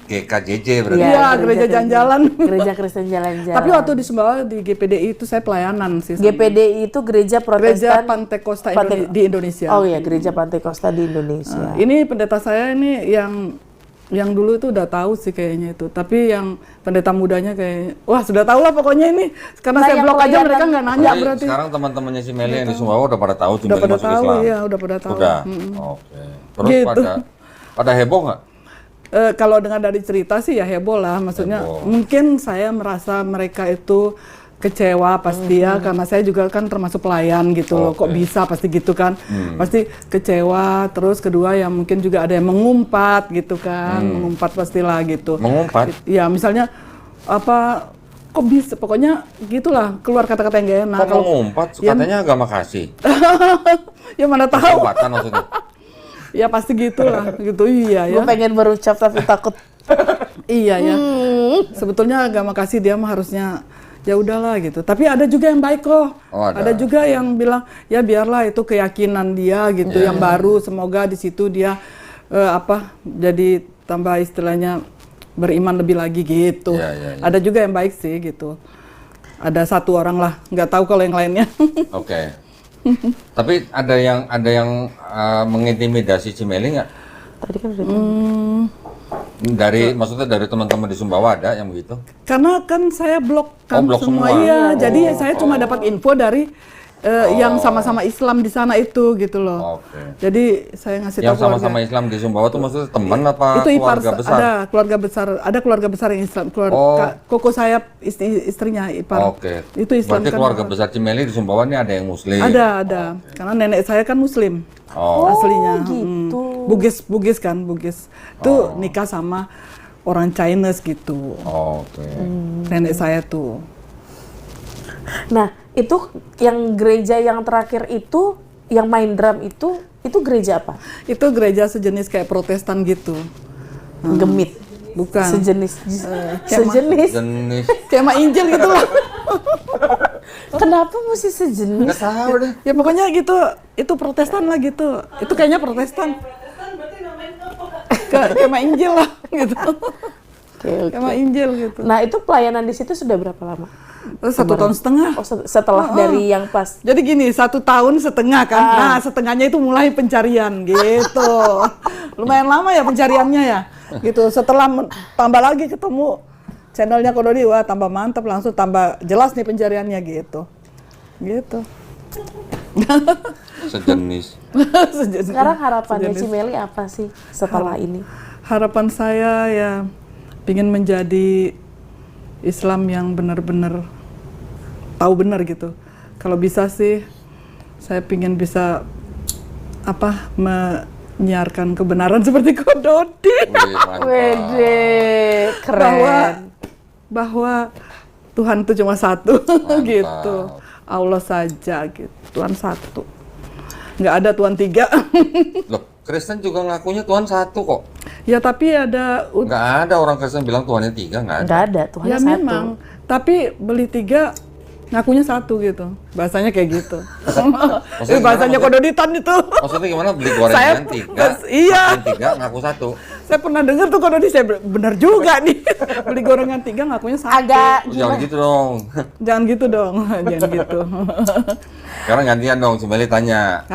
GKJJ berarti. Iya, gereja jalan-jalan. Gereja Kristen Jalan-Jalan. Tapi waktu di Sumbawa di GPDI itu saya pelayanan sih. GPDI itu gereja Gereja Protestan Pantekosta di Indonesia. Oh iya, gereja Pantekosta di Indonesia. Ini pendeta saya ini yang dulu itu udah tahu sih kayaknya itu. Tapi yang pendeta mudanya kayak wah sudah tahu lah pokoknya ini. Karena Nah, saya yang blok aja pelayanan- mereka nggak nanya Jadi berarti. sekarang teman-temannya si Meli yang di Sumbawa udah pada tahu tuh Udah Meli pada masuk tahu, Islam. iya, udah pada tahu. Udah. Oke. Terus Gitu. pada heboh nggak? Kalau dengar dari cerita sih ya heboh lah. Maksudnya Heboh. mungkin saya merasa mereka itu kecewa pasti ya, karena saya juga kan termasuk pelayan gitu loh. Kok Oke. bisa pasti gitu kan. Pasti kecewa. Terus kedua ya mungkin juga ada yang mengumpat gitu kan. Mengumpat pastilah gitu. Mengumpat? Ya misalnya apa, kok bisa, pokoknya gitulah keluar kata-kata yang gak enak. Kok mengumpat? Ya, Katanya agama kasih. ya mana tahu. Pertobatan maksudnya. Ya pasti gitulah gitu, iya ya. Gue pengen berucap tapi takut. Iya ya. Sebetulnya agama kasih dia mah harusnya ya udahlah gitu. Tapi ada juga yang baik kok. Oh, ada. Ada juga yang bilang ya biarlah itu keyakinan dia gitu yang baru. Semoga di situ dia jadi tambah istilahnya beriman lebih lagi gitu. Iya. Ada juga yang baik sih gitu. Ada satu orang lah, nggak tahu kalau yang lainnya. Oke. Tapi ada yang mengintimidasi si Meli nggak? Tadi kan udah Maksudnya dari teman-teman di Sumbawa ada yang begitu? Karena kan saya blok kan blok semua. semua. Iya, Oh. jadi saya cuma dapat info dari yang sama-sama Islam di sana itu gitu loh. Oke. Jadi saya ngasih tahu Yang sama-sama Islam di Sumbawa tuh maksudnya teman apa itu ipar keluarga besar? ada keluarga besar yang Islam, koko saya istrinya ipar. Oke. Itu Islam Berarti kan. keluarga besar Cimeli di Sumbawa ini ada yang Muslim? Ada. Karena nenek saya kan Muslim. Oh. Aslinya. gitu. Bugis kan, Bugis. Itu nikah sama orang Chinese gitu. Oke. Nenek saya tuh. Nah, itu yang gereja yang terakhir itu, yang main drum itu gereja apa? Itu gereja sejenis kayak Protestan gitu. Gemit. Bukan. Sejenis. Jenis. Kemah Injil gitu lah. Kenapa mesti sejenis? Nggak tahu deh. Ya pokoknya gitu, itu Protestan lah gitu. Itu kayaknya Protestan. Kemah Injil lah gitu. Oke. Sama Injil gitu. Nah, itu pelayanan di situ sudah berapa lama? 1 tahun setengah. Oh, setelah dari yang pas. Jadi gini, 1 tahun setengah kan. Nah, setengahnya itu mulai pencarian gitu. Lumayan lama ya pencariannya ya. Gitu. Setelah tambah lagi ketemu channelnya Ko Dodi, wah tambah mantap, langsung tambah jelas nih pencariannya gitu. Gitu. Sejenis. Sekarang harapannya Cimeli apa sih setelah ini? Harapan saya ya ingin menjadi Islam yang benar-benar tahu benar gitu. Kalau bisa sih saya pingin bisa menyiarkan kebenaran seperti Ko Dodi. Wede, keren. Bahwa Tuhan itu cuma satu gitu. Allah saja gitu. Tuhan satu. Nggak ada Tuhan 3. Loh, Kristen juga ngakunya Tuhan 1 kok. Ya tapi ada Nggak ada orang Kristen bilang Tuhannya 3, nggak ada. Nggak ada, Tuhan ya satu. memang, tapi beli 3 ngakunya 1 gitu. Bahasanya kayak gitu. Maksudnya Bahasanya gimana? Ko Doditan itu. Maksudnya gimana beli gorengan 3? Iya. 3 ngaku 1. Saya pernah dengar tuh Ko Dodi, saya bener juga nih. Beli gorengan 3 ngakunya 1. Agak Jangan gitu dong. Jangan gitu dong. Jangan gitu. Sekarang gantian dong, Cimeli tanya.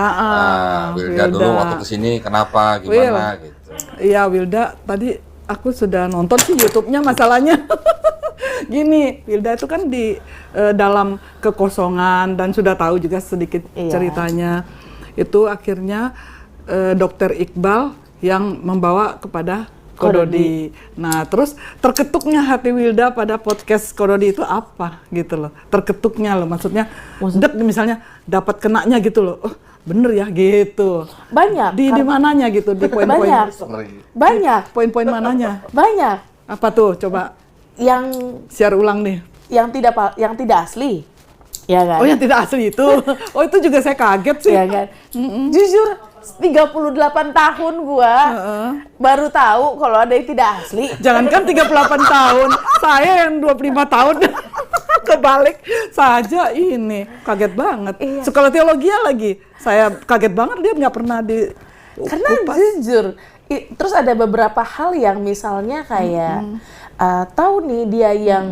Wilda dulu waktu kesini kenapa, gimana gitu. Iya Wilda, tadi aku sudah nonton sih YouTube-nya masalahnya. Gini, Wilda itu kan di dalam kekosongan dan sudah tahu juga sedikit ceritanya. Itu akhirnya Dokter Iqbal yang membawa kepada Ko Dodi. Nah, terus terketuknya hati Wilda pada podcast Ko Dodi itu apa gitu loh. Terketuknya loh, maksudnya dek misalnya dapat kenanya gitu loh. Oh, bener ya gitu. banyak. Di mananya gitu, di poin-poin. Banyak. Poin-poin mananya? Banyak. Apa tuh? Coba Yang share ulang nih. yang tidak asli. Ya kan? Oh, yang tidak asli itu. Oh, itu juga saya kaget sih. Ya kan? Jujur 38 tahun gua baru tahu kalau ada yang tidak asli. Jangankan 38 tahun, saya yang 25 tahun kebalik saja ini. Kaget banget. Iya. Sekolah teologi lagi. Saya kaget banget, dia nggak pernah di Karena jujur, terus ada beberapa hal yang misalnya kayak tahu nih dia yang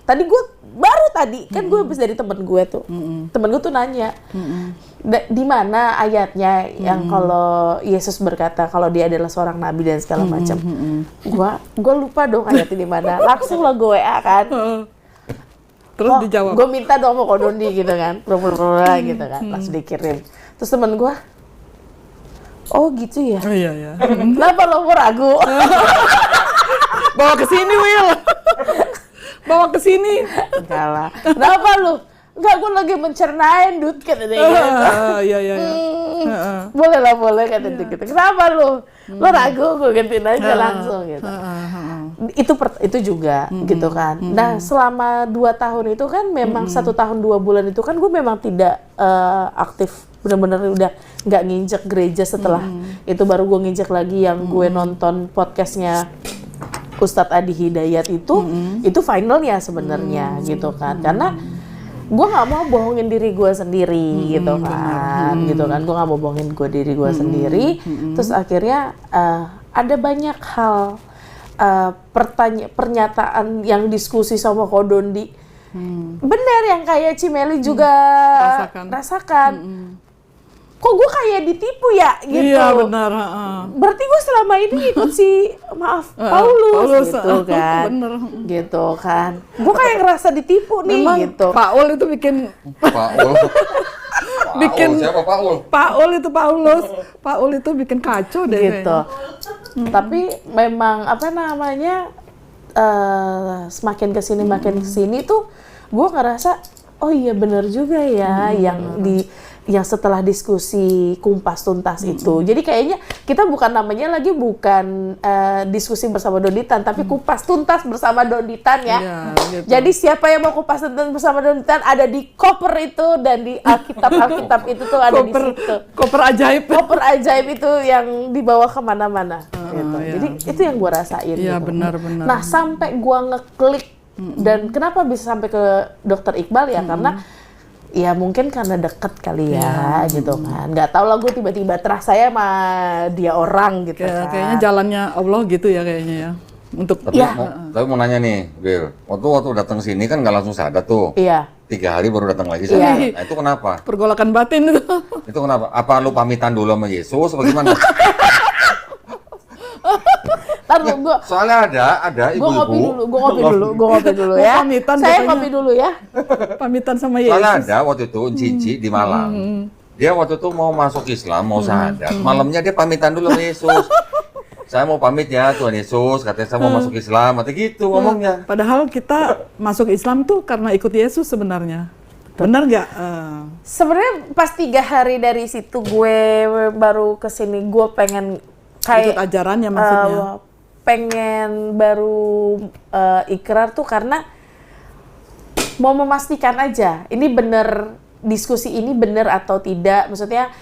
tadi gue baru tadi kan gue habis dari temen gue tuh, temen gue tuh nanya di mana ayatnya yang kalau Yesus berkata kalau dia adalah seorang nabi dan segala macam. Gue lupa dong ayatnya di mana. Langsung lah gue WA kan. Terus dijawab. Gue minta dong mau Ko Dodi gitu kan, gitu kan, langsung dikirim. Terus temen gue, oh gitu ya. Oh iya ya. Kenapa lo mau ragu? Bawa ke sini, Will. Bawa ke sini. Enggak lah. Kenapa lu? Enggak, gue lagi mencernain Dut kata dia gitu. Iya. Boleh lah, boleh kata dia gitu. Kenapa lu? Lo ragu, gue gantiin aja langsung gitu. Itu juga gitu kan. Nah, selama 2 tahun itu kan memang 1 tahun 2 bulan itu kan gue memang tidak aktif. Bener-bener udah nggak nginjek gereja setelah itu baru gue nginjek lagi yang gue nonton podcastnya Ustadz Adi Hidayat itu finalnya sebenarnya gitu kan, karena gue nggak mau bohongin diri gue sendiri gitu kan, gue nggak mau bohongin diri gue sendiri, terus akhirnya ada banyak hal pernyataan yang diskusi sama Ko Dodi, bener yang kayak Cimeli juga rasakan. Kok gue kayak ditipu ya gitu. Iya benar. Berarti gue selama ini ikut si Paulus gitu kan. Bener. Gitu kan. Gue kayak ngerasa ditipu nih. Memang gitu. Paul itu bikin Siapa Paul? Paul itu bikin kacau deh. Gitu. Tapi memang apa namanya semakin kesini tuh gue ngerasa oh iya bener juga ya yang setelah diskusi kumpas tuntas itu. Jadi kayaknya kita bukan diskusi bersama Doditan, tapi kumpas tuntas bersama Doditan ya. Iya, gitu. Jadi siapa yang mau kumpas tuntas bersama Doditan ada di koper itu dan di Alkitab itu tuh ada di situ. Koper ajaib. Koper ajaib itu yang dibawa kemana-mana. Gitu. Iya. Jadi itu yang gua rasain. Iya gitu. benar. Nah sampai gua ngeklik dan kenapa bisa sampai ke Dokter Iqbal ya karena ya mungkin karena deket kali ya gitu kan. Nggak tahu lah gue tiba-tiba terasa saya sama dia orang gitu kan. Kayaknya jalannya Allah gitu ya kayaknya ya. untuk Tapi, mau nanya nih, Will. Waktu datang sini kan nggak langsung sadar tuh. Iya. 3 hari baru datang lagi sadar. Nah, itu kenapa? pergolakan batin itu. Itu kenapa? Apa lu pamitan dulu sama Yesus? Bagaimana? Taruh gua Soalnya ada gua ngopi ibu-ibu. dulu ya. Pamitan Saya katanya. ngopi dulu ya. Pamitan sama Soalnya Yesus. ada waktu itu Cici di Malang. Dia waktu itu mau masuk Islam, mau syahadat. Malamnya dia pamitan dulu sama Yesus. Saya mau pamit ya Tuhan Yesus, katanya saya mau masuk Islam, atau gitu ngomongnya. Padahal kita masuk Islam tuh karena ikut Yesus sebenarnya. Benar nggak? Sebenarnya pas 3 hari dari situ gue baru kesini, gue pengen Ikut kayak ajarannya maksudnya. pengen baru ikrar tuh karena mau memastikan aja ini bener, diskusi ini bener atau tidak, maksudnya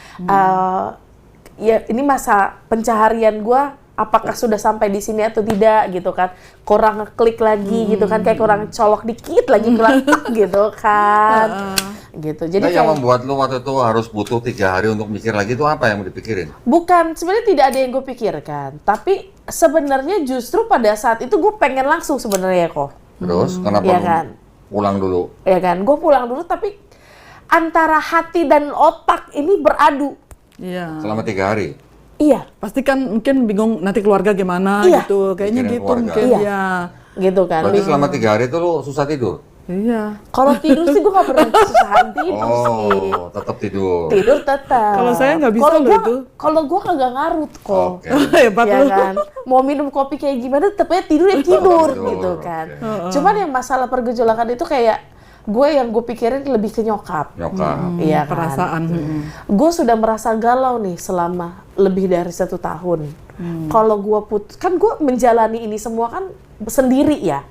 ya ini masa pencaharian gue apakah sudah sampai di sini atau tidak gitu kan, kurang ngeklik lagi gitu kan, kayak kurang colok dikit lagi meletak gitu kan, gitu. Jadi Nah, yang kayak membuat lu waktu itu harus butuh 3 hari untuk mikir lagi itu apa yang mau dipikirin? bukan, sebenarnya tidak ada yang gue pikirkan, tapi sebenarnya justru pada saat itu gue pengen langsung sebenarnya kok. Terus kenapa Iya lu kan? pulang dulu? Ya kan, gue pulang dulu tapi antara hati dan otak ini beradu. Iya. Selama 3 hari? Iya, Pasti kan mungkin bingung nanti keluarga gimana Iya. gitu. Kayaknya Mikirin gitu keluarga. mungkin Iya. ya. gitu kan. Berarti selama 3 hari itu lu susah tidur? Iya. Kalau tidur sih gue gak pernah kesusahan tidur sih. Oh, tetap tidur. Tidur tetap. Kalau saya nggak bisa Kalau loh gua- itu. Kalau gue kagak ngarut kok. Oke. Hebat Ya lu. kan, mau minum kopi kayak gimana, tetapnya tidur ya tidur Tidur, gitu kan. oke. Cuman yang masalah pergejolakan itu kayak yang gue pikirin lebih ke nyokap. Nyokap. Iya kan. Perasaan. Gue sudah merasa galau nih selama lebih dari 1 tahun. Kalau gue kan gue menjalani ini semua kan sendiri ya,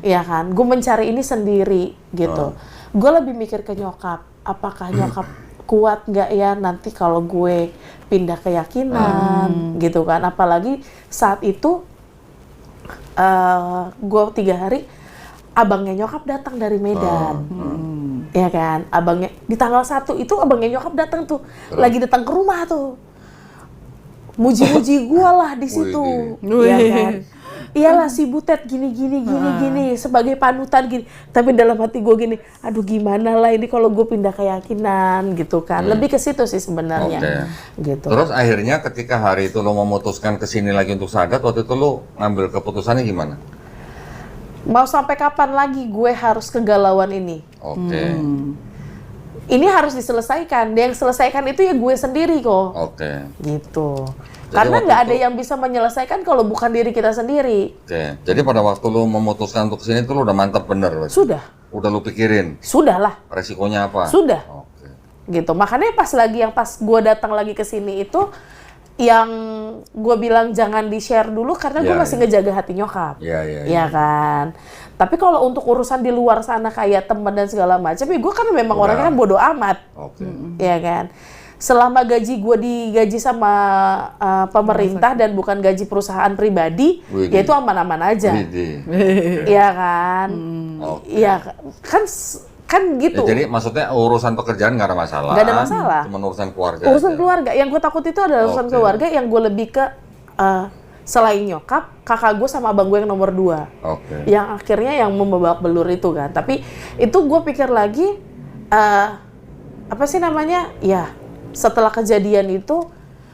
ya kan. Gue mencari ini sendiri gitu. Gue lebih mikir ke nyokap. Apakah nyokap kuat nggak ya nanti kalau gue pindah keyakinan gitu kan. Apalagi saat itu gue 3 hari abangnya nyokap datang dari Medan. Ya kan, abangnya di tanggal 1 itu abangnya nyokap datang tuh, lagi datang ke rumah tuh, muji-muji gua lah di situ, Wih. ya kan. Iyalah si Butet gini sebagai panutan gini. Tapi dalam hati gue gini, aduh gimana lah ini kalau gue pindah keyakinan gitu kan. Lebih ke situ sih sebenarnya. Oke. Gitu. Terus akhirnya ketika hari itu lo memutuskan kesini lagi untuk syahadat, waktu itu lo ngambil keputusannya gimana? Mau sampai kapan lagi gue harus kegalauan ini? Oke. Ini harus diselesaikan. Yang selesaikan itu ya gue sendiri kok. Oke. Gitu. Jadi Karena waktu nggak ada itu- yang bisa menyelesaikan kalau bukan diri kita sendiri. Oke. Jadi pada waktu lo memutuskan untuk kesini tuh lo udah mantap bener. berarti? Sudah. Udah lo pikirin Sudah lah. resikonya apa? Sudah. Oke. Gitu. Makanya pas gue datang lagi ke sini itu yang gue bilang jangan di-share dulu karena gue Ya, masih ya. ngejaga hati nyokap. Iya, iya. Iya kan. Tapi kalau untuk urusan di luar sana kayak teman dan segala macam, ya gue kan memang Udah. orangnya kan bodoh amat. Oke. Ya kan. Selama gaji gue digaji sama pemerintah dan bukan gaji perusahaan pribadi, Widih. ya itu aman-aman aja. Widih. Iya kan. Oke. Iya kan gitu. Ya, jadi maksudnya urusan pekerjaan nggak ada masalah. Nggak ada masalah. Cuma urusan keluarga. Urusan aja. keluarga. Yang gue takut itu adalah urusan Oke. keluarga yang gue lebih ke selain nyokap, kakak gue sama abang gue yang nomor 2. Oke. Yang akhirnya yang membabak belur itu kan. Tapi itu gue pikir lagi, apa sih namanya? Ya, setelah kejadian itu,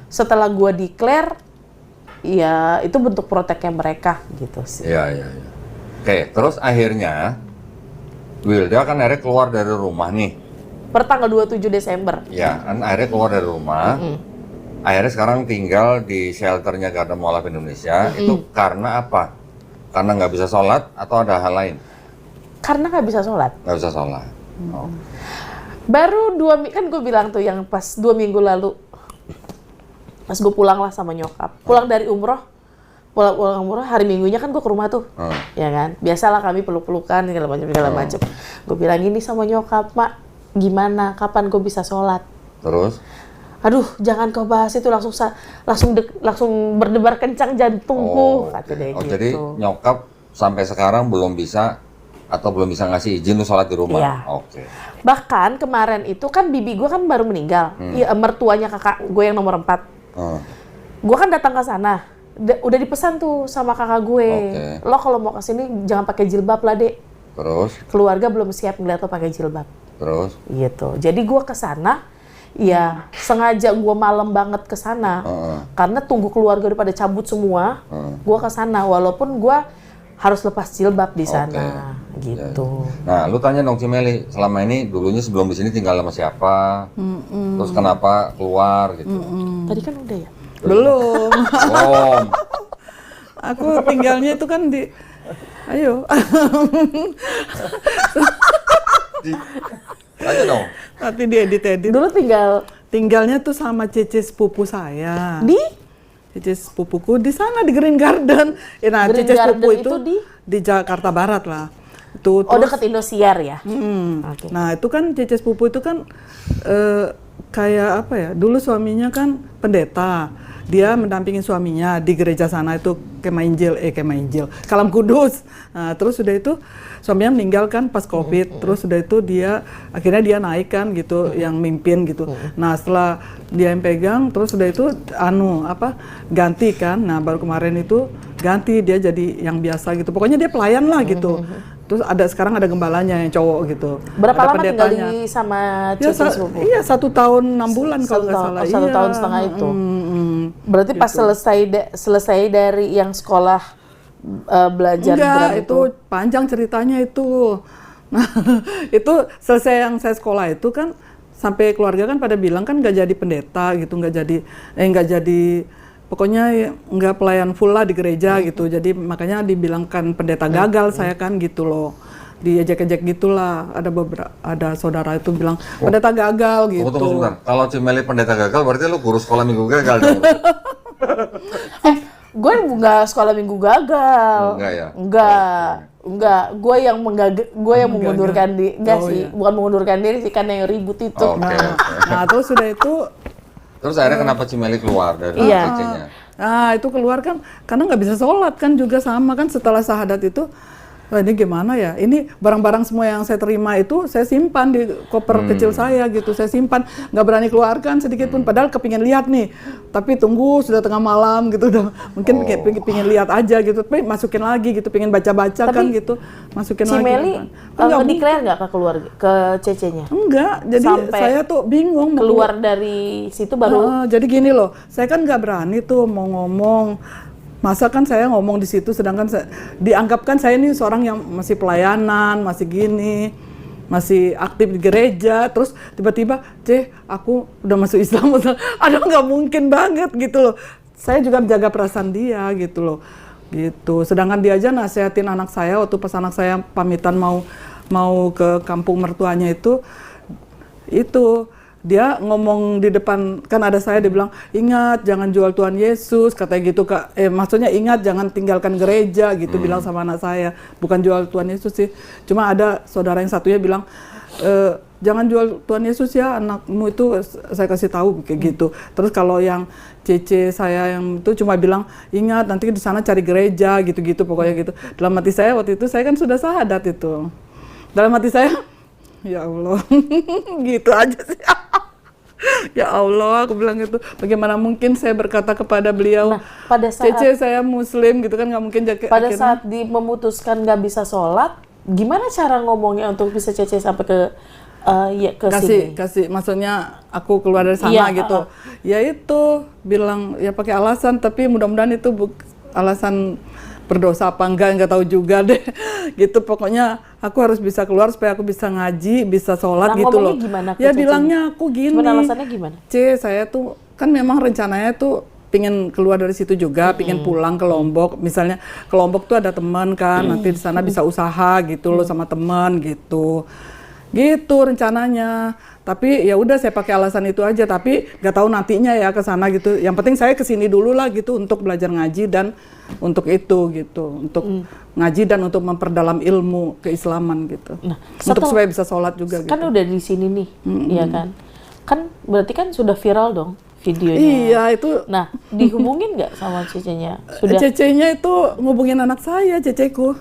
setelah gue declare, ya itu bentuk proteknya mereka gitu sih. Iya, iya, iya. Oke, terus akhirnya Wilda kan akhirnya keluar dari rumah nih. Per tanggal 27 Desember. Ya, kan akhirnya keluar dari rumah. Akhirnya sekarang tinggal di shelternya Garda Mualaf Indonesia. Itu karena apa? Karena nggak bisa sholat atau ada hal lain? Karena nggak bisa sholat. Nggak bisa sholat. Oh. Baru kan gue bilang tuh yang pas 2 minggu lalu, pas gue pulang lah sama nyokap, pulang dari umroh, pulang umroh hari minggunya kan gue ke rumah tuh, ya kan, biasalah kami peluk-pelukan segala macam. Gue bilang gini sama nyokap, mak, gimana, kapan gue bisa sholat? Terus? Aduh, jangan kau bahas itu, langsung berdebar kencang jantungku, kata dia gitu. Jadi nyokap sampai sekarang belum bisa atau belum bisa ngasih izin lu sholat di rumah? Iya. Oke. Bahkan kemarin itu kan bibi gue kan baru meninggal, ya, mertuanya kakak gue yang nomor 4. Gue kan datang ke sana, udah dipesan tuh sama kakak gue. Oke. Lo kalau mau kesini jangan pakai jilbab lah, Dek. Terus, Keluarga belum siap ngeliat lo pakai jilbab. terus. Gitu. Jadi gue kesana, ya sengaja gue malam banget kesana. Karena tunggu keluarga udah pada cabut semua, gue kesana. Walaupun gue harus lepas jilbab di sana. Gitu. Nah, lu tanya dong Cimeli, selama ini dulunya sebelum di sini tinggal sama siapa? Terus kenapa keluar gitu? Tadi kan udah ya? Belum. Belum. Aku tinggalnya itu kan di, ayo. Tanya dong. Nanti diedit-edit. Dulu Tinggalnya tuh sama Cece sepupu saya. di Cece sepupuku di sana di Green Garden. Nah, Green Cece Garden sepupu itu di Jakarta Barat lah. Itu oh, deket Indosiar ya? Oke. Nah, itu kan Cece sepupu itu kan kayak apa ya? Dulu suaminya kan pendeta. Dia mendampingi suaminya di gereja sana itu Kemah Injil, Kalam Kudus. Nah, terus sudah itu suaminya meninggal kan pas Covid. Terus sudah itu akhirnya dia naik kan gitu, yang mimpin gitu. Nah, setelah dia yang pegang, terus sudah itu ganti kan. Nah, baru kemarin itu ganti dia jadi yang biasa gitu. Pokoknya dia pelayan lah gitu. Terus sekarang ada gembalanya yang cowok gitu. Berapa ada lama tinggal pendetanya. sama Ya, Cici sepupu? Iya, 1 tahun 6 bulan kalau nggak salah. 1 tahun setengah itu. Berarti pas selesai dari yang sekolah belajar Enggak, Quran itu panjang ceritanya itu. Nah, itu selesai yang saya sekolah itu kan sampai keluarga kan pada bilang kan nggak jadi pendeta gitu, nggak jadi pokoknya nggak pelayan full lah di gereja gitu. Jadi makanya dibilangkan pendeta gagal saya kan gitu loh. Diejek-ejek gitulah. Ada saudara itu bilang pendeta gagal gitu. Tunggu sebentar. Kalau Cimeli pendeta gagal berarti lu guru sekolah minggu gagal dong. Gue nggak sekolah minggu gagal. Enggak ya? Enggak. Gue yang mengundurkan diri. Enggak Oh, sih, iya. bukan mengundurkan diri sih, karena yang ribut itu. Oke. Nah, terus sudah itu Terus akhirnya kenapa Cimeli keluar dari Iya. Cece-nya? nah itu keluar kan karena nggak bisa sholat kan juga sama kan setelah syahadat itu. Wah, ini gimana ya? Ini barang-barang semua yang saya terima itu saya simpan di koper kecil saya gitu. Saya simpan, nggak berani keluarkan sedikit pun. Padahal kepingin lihat nih. Tapi tunggu sudah tengah malam gitu. Udah mungkin pingin lihat aja gitu. Tapi masukin lagi gitu. Pingin baca-baca kan gitu. Masukin lagi. Cimeli Kan. declare nggak ke keluarga, ke Cece-nya? Enggak. Jadi Sampai saya tuh bingung. mau Keluar dari situ baru jadi gini loh, saya kan nggak berani tuh mau ngomong. Masa kan saya ngomong di situ, sedangkan dianggapkan saya ini seorang yang masih pelayanan, masih gini, masih aktif di gereja, terus tiba-tiba, aku udah masuk Islam, aduh nggak mungkin banget gitu loh. Saya juga menjaga perasaan dia gitu loh, gitu. Sedangkan dia aja nasihatin anak saya waktu pas anak saya pamitan mau ke kampung mertuanya itu dia ngomong di depan, kan ada saya, dia bilang, ingat jangan jual Tuhan Yesus, katanya gitu Kak. Maksudnya ingat jangan tinggalkan gereja gitu, bilang sama anak saya. Bukan jual Tuhan Yesus sih, cuma ada saudara yang satunya bilang, jangan jual Tuhan Yesus ya, anakmu itu saya kasih tahu kayak gitu. Terus kalau yang Cece saya yang itu cuma bilang, ingat nanti di sana cari gereja gitu-gitu pokoknya gitu. Dalam hati saya waktu itu, saya kan sudah syahadat itu. Dalam hati saya, ya Allah, gitu aja sih. Ya Allah, aku bilang gitu. Bagaimana mungkin saya berkata kepada beliau, Nah, pada saat Cece saya Muslim gitu kan, nggak mungkin. pada saat memutuskan nggak bisa sholat, gimana cara ngomongnya untuk bisa Cece sampai ke sini? kasih, maksudnya aku keluar dari sana Iya, gitu. Ya itu bilang ya pakai alasan, tapi mudah-mudahan itu alasan berdosa apa nggak tahu juga deh. Gitu pokoknya aku harus bisa keluar supaya aku bisa ngaji, bisa sholat Nah, gitu loh. ngomongnya gimana ke Ya Cece? bilangnya aku gini. Cuman alasannya gimana? Saya tuh kan memang rencananya tuh pingin keluar dari situ juga, pingin pulang ke Lombok. Misalnya ke Lombok tuh ada teman kan, nanti di sana bisa usaha gitu loh sama teman gitu. Gitu rencananya. Tapi ya udah saya pakai alasan itu aja, tapi nggak tahu nantinya ya ke sana gitu. Yang penting saya kesini dulu lah gitu untuk belajar ngaji dan untuk itu gitu, untuk ngaji dan untuk memperdalam ilmu keislaman gitu. Nah, untuk supaya bisa sholat juga kan gitu. udah di sini nih, iya kan? Kan berarti kan sudah viral dong videonya. Iya itu. Nah, dihubungin nggak sama Cece-nya? Sudah. Cece-nya itu ngubungin anak saya, Ceceku.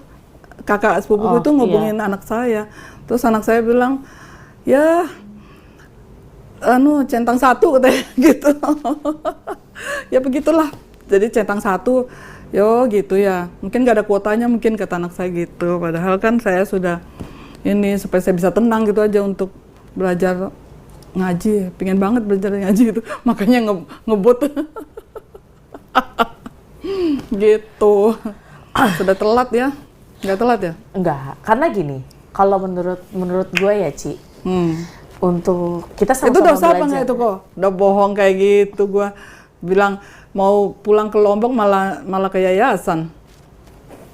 Kakak sepupuku itu ngubungin anak saya. Terus anak saya bilang, ya centang satu katanya gitu. Ya begitulah jadi centang satu, yo gitu ya. Mungkin nggak ada kuotanya mungkin kata anak saya gitu. Padahal kan saya sudah ini supaya saya bisa tenang gitu aja untuk belajar ngaji. Pengen banget belajar ngaji gitu. Makanya ngebut. Gitu. Sudah telat ya? Nggak telat ya? Enggak, karena gini, kalau menurut gue ya, Ci, untuk kita sama-sama itu dosa apa belajar. nggak itu kok? Udah bohong kayak gitu, gua bilang mau pulang ke Lombok malah ke yayasan.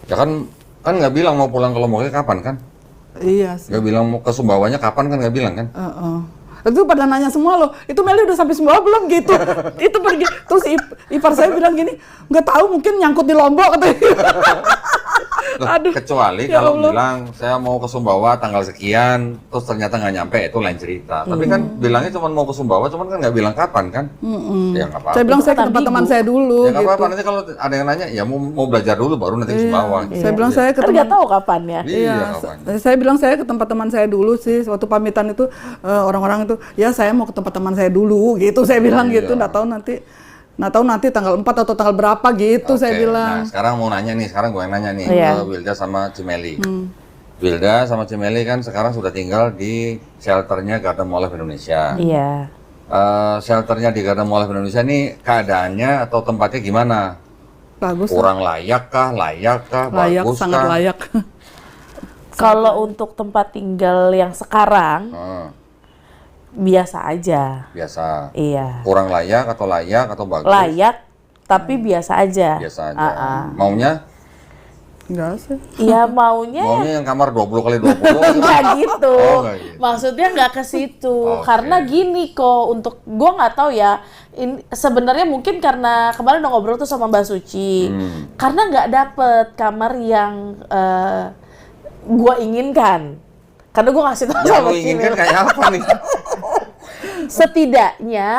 Ya kan nggak bilang mau pulang ke Lomboknya kapan kan? Iya sih. Nggak bilang mau ke Sumbawanya kapan kan nggak bilang kan? Itu pada nanya semua loh, itu Meli udah sampai Sumbawa belum gitu? Itu pergi, terus ipar saya bilang gini, nggak tahu mungkin nyangkut di Lombok katanya. Loh, Aduh, kecuali ya kalau Allah. bilang saya mau ke Sumbawa tanggal sekian, terus ternyata nggak nyampe, itu lain cerita. Tapi kan bilangnya cuma mau ke Sumbawa, cuman kan nggak bilang kapan kan? Ya nggak apa-apa. Saya bilang saya ke kan tempat teman saya dulu Ya nggak gitu. apa-apa, nanti kalau ada yang nanya, ya mau belajar dulu baru nanti ke Sumbawa. gitu. Saya bilang saya ke Kan teman nggak tahu kapan ya. Iya, kapan? Saya bilang saya ke tempat teman saya dulu sih. Waktu pamitan itu orang-orang itu, ya saya mau ke tempat teman saya dulu gitu. Saya bilang Iya. gitu, nggak tahu nanti tanggal 4 atau tanggal berapa gitu saya Oke, bilang. Nah, sekarang mau nanya nih, sekarang gue yang nanya nih Iya. ke Wilda sama Cimeli. Wilda sama Cimeli kan sekarang sudah tinggal di shelternya Garden Mall of Indonesia. Iya. Shelternya di Garden Mall of Indonesia ini keadaannya atau tempatnya gimana? Bagus. Kurang layak kah? Layak kah? Layak, Bagus sangat kah? layak. Kalau untuk tempat tinggal yang sekarang Hmm, biasa aja. biasa. Iya. Kurang layak atau bagus? Layak tapi biasa aja. Biasa aja. Maunya? Enggak sih. Iya maunya Maunya yang kamar 20 kali 20. nggak gitu. Oh, nggak gitu. Maksudnya nggak ke situ. Oke. Karena gini kok, untuk gua nggak tahu ya. Sebenarnya mungkin karena kemarin udah ngobrol tuh sama Mbak Suci. Karena nggak dapet kamar yang gua inginkan. Karena gua ngasih tahu Yang sama lu inginkan Cimel. kayak apa nih? Setidaknya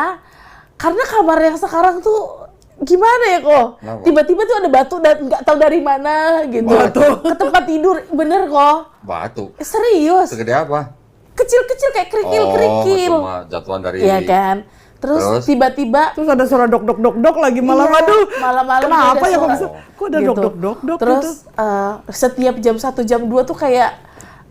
karena kamar yang sekarang tuh gimana ya kok? Kenapa? Tiba-tiba tuh ada batu dan nggak tahu dari mana gitu. Ke tempat tidur, bener kok. Batu. Serius. Segede apa? Kecil-kecil kayak kerikil-kerikil. Oh, cuma jatuhan dari Iya kan? Terus Terus? tiba-tiba Terus ada suara dok lagi malam. Iya, Aduh, malam-malam kenapa ada ya kok suara. bisa? Kok ada Gitu. dok Terus gitu? setiap jam 1 jam 2 tuh kayak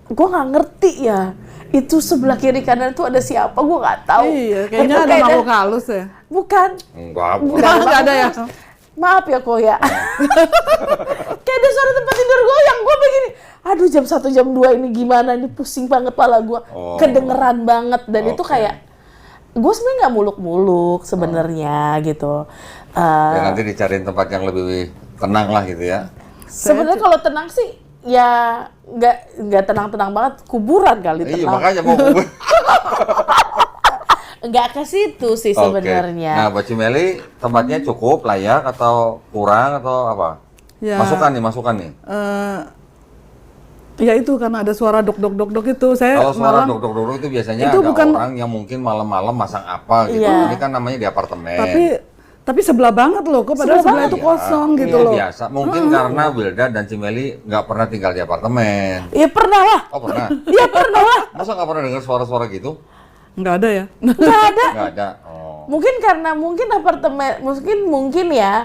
gue nggak ngerti ya. Itu sebelah kiri kanan tuh ada siapa gue nggak tahu. Iya, kayaknya Itu ada kayak makhluk halus ya. Bukan. Enggak. Nggak ada ya. Maaf ya kok ya. Kayak ada suara tempat tidur gue yang gue begini. Aduh jam 1 jam 2 ini gimana? Ini pusing banget pala gue. Oh. Kedengeran banget dan itu Oke. kayak gue sebenarnya nggak muluk-muluk sebenarnya gitu. Ya nanti dicariin tempat yang lebih tenang lah gitu ya. Sebenarnya kalau tenang sih ya nggak tenang-tenang banget, kuburan kali Iya, tenang. makanya mau kubur. Nggak ke situ sih Oke. sebenarnya. Nah, buat Cimeli, tempatnya cukup, layak, atau kurang, atau apa? Ya. Masukan nih. Ya itu karena ada suara dok itu. Saya Kalau suara malam- dok itu biasanya Itu ada bukan- orang yang mungkin malam-malam masang apa gitu. Iya. Ini kan namanya di apartemen. tapi sebelah banget loh, kok padahal sebelah itu Iya, kosong gitu iya, loh. biasa. Mungkin karena Wilda dan Cimeli nggak pernah tinggal di apartemen. Ya pernah lah. Oh, pernah? Ya pernah lah. Masa nggak pernah dengar suara-suara gitu? Nggak ada ya. Nggak ada. Nggak ada. Oh. Mungkin karena apartemen mungkin ya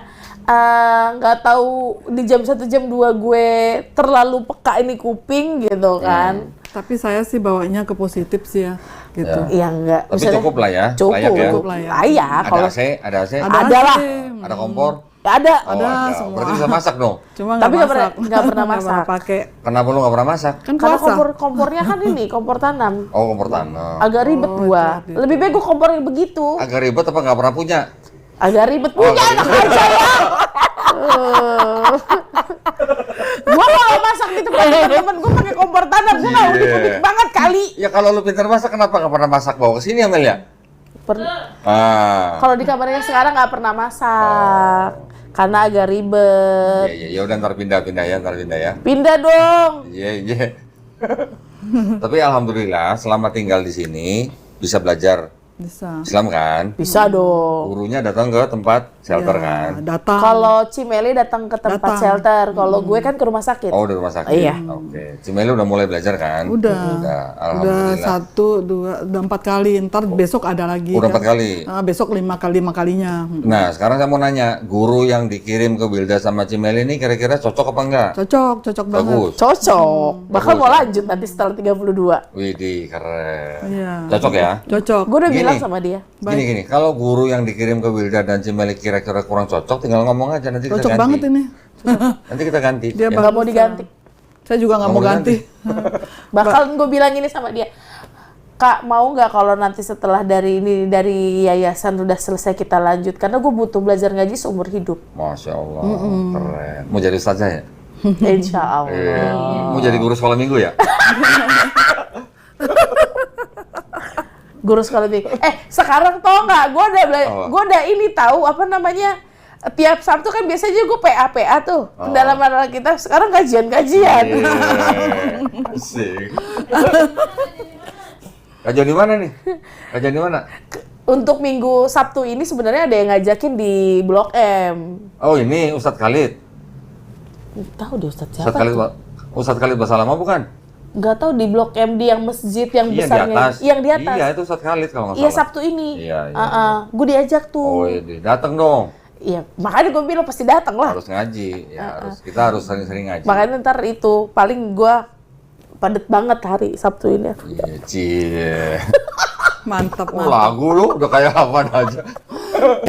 nggak tahu di jam 1 jam 2 gue terlalu peka ini kuping gitu kan. Tapi saya sih bawanya ke positif sih ya, gitu. Ya enggak. Tapi cukup lah ya, Cukup. layak ya. Cukup lah ya. Layak Ada kalau AC, ada AC, Ada lah. ada kompor. ada. Oh, ada. semua. Berarti bisa masak dong. Cuma Tapi nggak masak. nggak pernah masak. pakai. Kenapa lu nggak pernah masak? Kan Karena puasa. kompornya kan ini kompor tanam. Oh, kompor tanam. Agak ribet gua. Lebih baik gua kompor yang begitu. Agak ribet apa nggak pernah punya? Agak ribet punya anak aja ya. Gua kalau masak di tempat teman-teman gua pakai kompor tanam, gua nggak Iya. unik-unik banget kali. Ya kalau lu pintar masak, kenapa nggak pernah masak bawa ke sini, Amel ya? Kalau di kamar yang sekarang nggak pernah masak karena agak ribet. Iya, udah ntar pindah ya. Pindah dong. Iya. Tapi alhamdulillah selama tinggal di sini bisa belajar Bisa. Islam kan? Bisa dong. Gurunya datang ke tempat shelter Ya, kan? datang. Kalau Cimeli datang ke tempat Datang. shelter, kalau gue kan ke rumah sakit. Oh, di rumah sakit. Iya. Oke. Cimeli udah mulai belajar kan? Udah. Udah, Udah alhamdulillah. 1, 2, udah 4 kali. Ntar besok ada lagi. Udah kan. 4 kali. Besok 5 kalinya. Nah, sekarang saya mau nanya, guru yang dikirim ke Wilda sama Cimeli ini kira-kira cocok apa enggak? Cocok banget. Bagus. Cocok. Bahkan mau lanjut nanti setelah 32. Widih, keren. Iya. Cocok ya? Cocok. Gue udah Gini. bilang sama dia. Gini, kalau guru yang dikirim ke Wilda dan Cimeli kira-kira kurang cocok, tinggal ngomong aja, nanti kita Cocok ganti. banget ini. Nanti kita ganti. Dia ya. Nggak mau diganti. Saya juga nggak Nggak mau mau ganti. Bahkan gue bilang ini sama dia, Kak mau nggak kalau nanti setelah dari yayasan udah selesai kita lanjut, karena gue butuh belajar ngaji seumur hidup. Masya Allah, keren. Mau jadi ustazah ya? Insya Allah. Mau jadi guru sekolah minggu ya? Guru sekolah tinggi. Sekarang tau nggak? Gue udah ini tahu apa namanya. Tiap Sabtu kan biasanya gue PA tuh pendalaman kita. Sekarang kajian-kajian. Asik. Kajian di mana nih? Kajian di mana? Untuk minggu Sabtu ini sebenarnya ada yang ngajakin di Blok M. Oh ini Ustadz Khalid. Tahu deh Ustadz Ustadz siapa? Khalid, Ustadz Khalid Bahasa Lama bukan? Nggak tahu di Blok M di yang masjid yang Iya di besarnya. atas. Yang di atas. Iya itu Ustadz Khalid kalau nggak Iya salah. Sabtu ini. Iya, iya. Gue diajak Oh tuh. iya, datang dong. Iya, makanya gue bilang pasti datang lah. Harus ngaji, ya kita harus sering-sering ngaji. Makanya ntar itu paling gue padet banget hari Sabtu ini. Iya, cie. Mantap, Oh, lagu lu udah kayak apaan aja.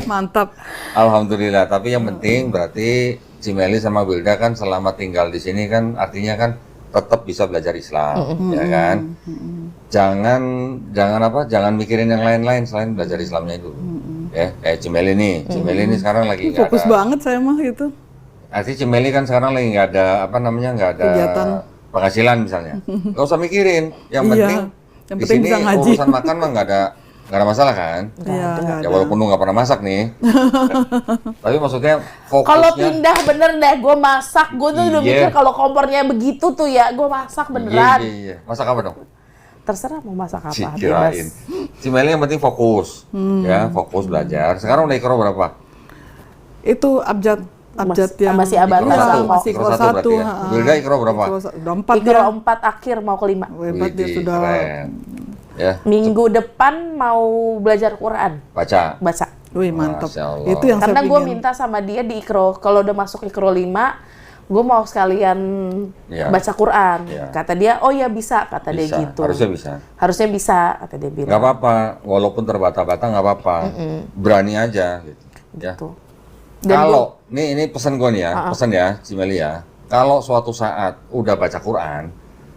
mantap. Alhamdulillah, tapi yang penting berarti Cimeli sama Wilda kan selama tinggal di sini kan artinya kan tetap bisa belajar Islam, ya kan? Jangan mikirin yang lain-lain selain belajar Islamnya itu. Ya, Cimeli nih, Cimeli ini sekarang lagi nggak Fokus ada. banget saya mah gitu. Artinya Cimeli kan sekarang lagi nggak ada nggak ada Kegiatan. penghasilan misalnya. Nggak usah mikirin, yang Iya, penting yang di penting sini bisa ngaji. urusan makan mah nggak ada masalah kan? Iya, nggak Ya ada. walaupun lu nggak pernah masak nih, tapi maksudnya Kalau fokusnya. pindah bener deh, gue masak. Gue tuh udah Iya. mikir kalau kompornya begitu tuh ya, gue masak beneran. Iya. Masak apa dong? Terserah mau masak apa, Kirain. Cimeli yang penting fokus, ya fokus belajar. Sekarang udah ikro berapa? Itu abjad yang masih abad Ikro Iya, satu, masih ikro kelas satu 1. berarti ya. Wilda ikro berapa? Udah 4 Ikro dia. 4 akhir mau ke 5. Hebat dia Widih, sudah. keren. Ya, Minggu depan mau belajar Quran, baca. baca. Wih, mantap. Masya Allah. Itu yang Karena saya gue pingin. minta sama dia di ikro, kalau udah masuk ikro 5, gue mau sekalian Iya. baca Quran. Iya. Kata dia, oh ya bisa, kata dia Bisa, gitu. harusnya bisa. Harusnya bisa, kata dia bilang. Nggak apa-apa, walaupun terbata-bata nggak apa-apa. Berani aja gitu. Ya. Gitu. Dan Kalau ini pesan gue nih ya, pesan ya Cimeli ya. Kalau suatu saat udah baca Quran,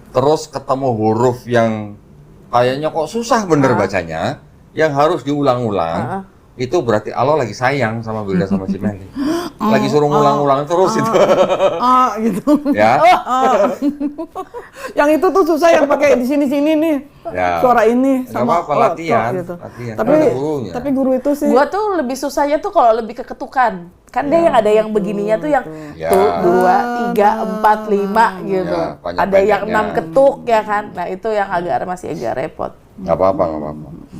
terus ketemu huruf yang kayaknya kok susah bener bacanya, yang harus diulang-ulang, itu berarti Allah lagi sayang sama Wilda sama Cimeli. Lagi suruh ngulang-ulang terus itu. Gitu. Ya. Yang itu tuh susah yang pakai di sini-sini nih. Ya. Suara ini Nggak sama apa-apa, oh, latihan. gitu. Latihan. Tapi Kan ada gurunya. tapi guru itu sih Gua tuh lebih susahnya tuh kalau lebih ke ketukan. Kan dia yang ada yang begininya tuh yang Ya. tuh 2, 3, 4, 5 gitu. Ya, panjang-panjangnya. Ada yang 6 ketuk ya kan. Nah, itu yang masih agak repot. Nggak apa-apa.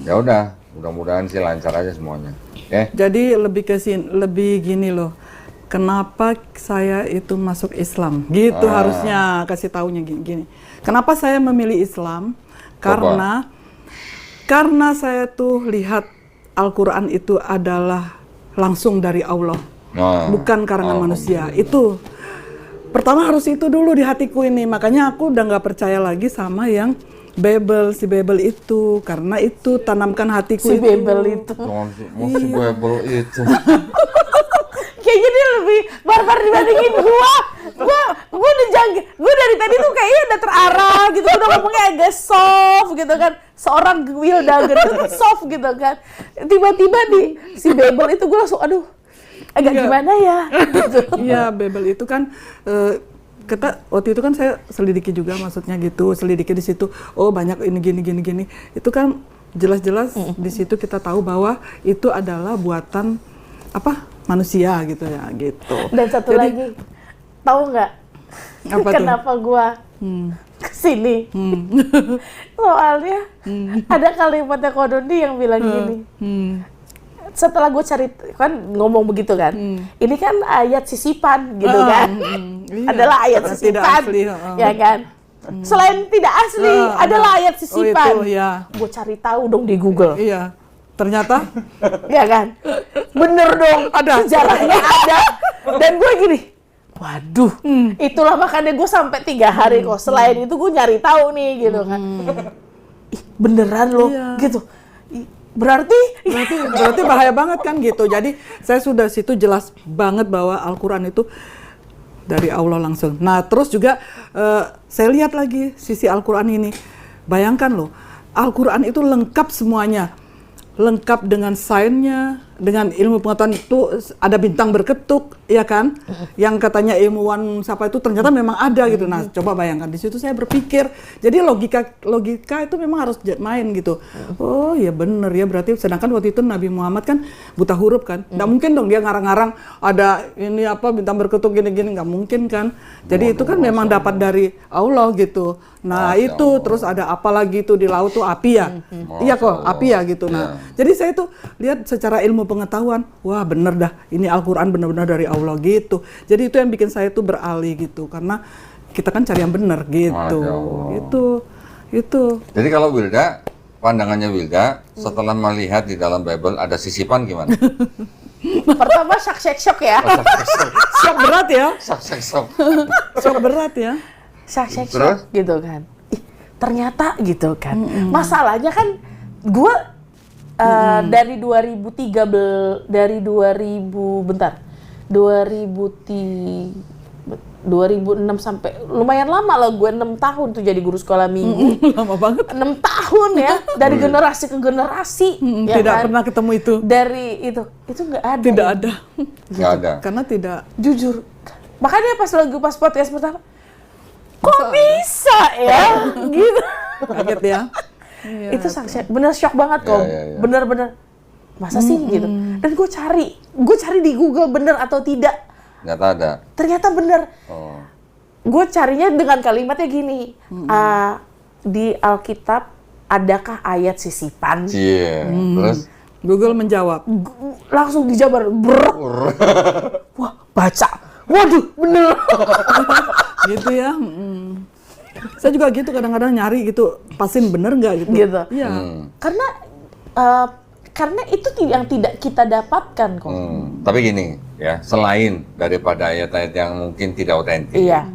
Ya udah, mudah-mudahan sih lancar aja semuanya. Oke. jadi lebih ke sini, lebih gini loh. Kenapa saya itu masuk Islam? Gitu harusnya kasih taunya gini. Kenapa saya memilih Islam? Karena saya tuh lihat Al-Qur'an itu adalah langsung dari Allah. Nah, Bukan karangan manusia. alhamdulillah. Itu pertama harus itu dulu di hatiku ini. Makanya aku udah nggak percaya lagi sama yang si Babel itu, karena itu tanamkan hatiku Si itu. Babel itu. Masih Bible itu. Kayaknya dia lebih barbar dibandingin gua. Gua udah gua dari tadi tuh kayaknya udah terarah gitu, udah ngomongnya agak soft gitu kan. Seorang Wilda gitu soft gitu kan. Tiba-tiba si Babel itu gua langsung aduh agak gimana ya gitu. Iya, Babel itu kan waktu itu kan saya selidiki juga, maksudnya gitu, selidiki di situ. Oh, banyak ini gini. Itu kan jelas-jelas di situ kita tahu bahwa itu adalah buatan manusia gitu ya, gitu. Dan satu Jadi, lagi, tahu nggak Apa tuh? kenapa gua sini. Soalnya ada kalimatnya Kododi yang bilang gini. Setelah gue cari, kan ngomong begitu kan, ini kan ayat sisipan gitu kan, Iya. adalah ayat Tidak sisipan, asli, ya kan. Selain tidak asli, adalah ayat sisipan. Oh itu, ya. Gue cari tahu dong di Google, Iya. Ternyata ya kan, bener dong, Ada. sejarahnya ada. Dan gue gini, waduh, itulah makanya gue sampai 3 hari kok. Selain itu gue nyari tahu nih gitu kan. Ih, beneran loh, Iya. gitu. Berarti berarti bahaya banget kan gitu. Jadi saya sudah situ jelas banget bahwa Al-Quran itu dari Allah langsung. Nah terus juga saya lihat lagi sisi Al-Quran ini. Bayangkan loh, Al-Quran itu lengkap semuanya. Lengkap dengan sainsnya, dengan ilmu pengetahuan itu ada bintang berketuk, ya kan? Yang katanya ilmuwan siapa itu ternyata memang ada gitu. Nah, coba bayangkan di situ saya berpikir. Jadi logika itu memang harus main gitu. Oh, ya bener ya, berarti sedangkan waktu itu Nabi Muhammad kan buta huruf kan. Nggak mungkin dong dia ngarang-ngarang ada ini apa bintang berketuk gini-gini, nggak mungkin kan. Jadi itu kan memang dapat dari Allah gitu. Nah, itu terus ada apa lagi itu di laut tuh api ya. Iya kok, api ya gitu. Nah, jadi saya tuh lihat secara ilmu pengetahuan, wah bener dah, ini Al-Quran benar-benar dari Allah gitu. Jadi itu yang bikin saya tuh beralih gitu, karena kita kan cari yang benar gitu. Itu. Jadi kalau Wilda, pandangannya Wilda, setelah melihat di dalam Bible ada sisipan gimana? pertama shock ya. Shock berat ya, Sok. shock berat ya. Shock Terus? gitu kan. Ih, ternyata gitu kan. Masalahnya kan gue dari 2003 dari 2006 sampai lumayan lama lah, gue 6 tahun tuh jadi guru sekolah minggu. Lama banget. 6 tahun ya, dari generasi ke generasi. Ya Tidak kan? pernah ketemu itu. Dari itu nggak ada. Tidak ya. ada. Nggak ada. Karena tidak. Jujur. Makanya pas podcast pertama, kok bisa ya? Gitu. Kaget ya. Iya. Itu bener shock banget kok. Iya. Bener-bener. Masa sih gitu? Dan gue cari di Google bener atau tidak. Ternyata ada. Ternyata bener. Oh. Gue carinya dengan kalimatnya gini. Di Alkitab adakah ayat sisipan? Iya. Terus? Google menjawab. Langsung dijabar. Wah, baca. Waduh, bener. Gitu ya. Saya juga gitu kadang-kadang nyari gitu, pastiin bener nggak gitu. Gitu. Iya. Karena itu yang tidak kita dapatkan kok. Tapi gini ya, selain daripada ayat-ayat yang mungkin tidak otentik, Iya.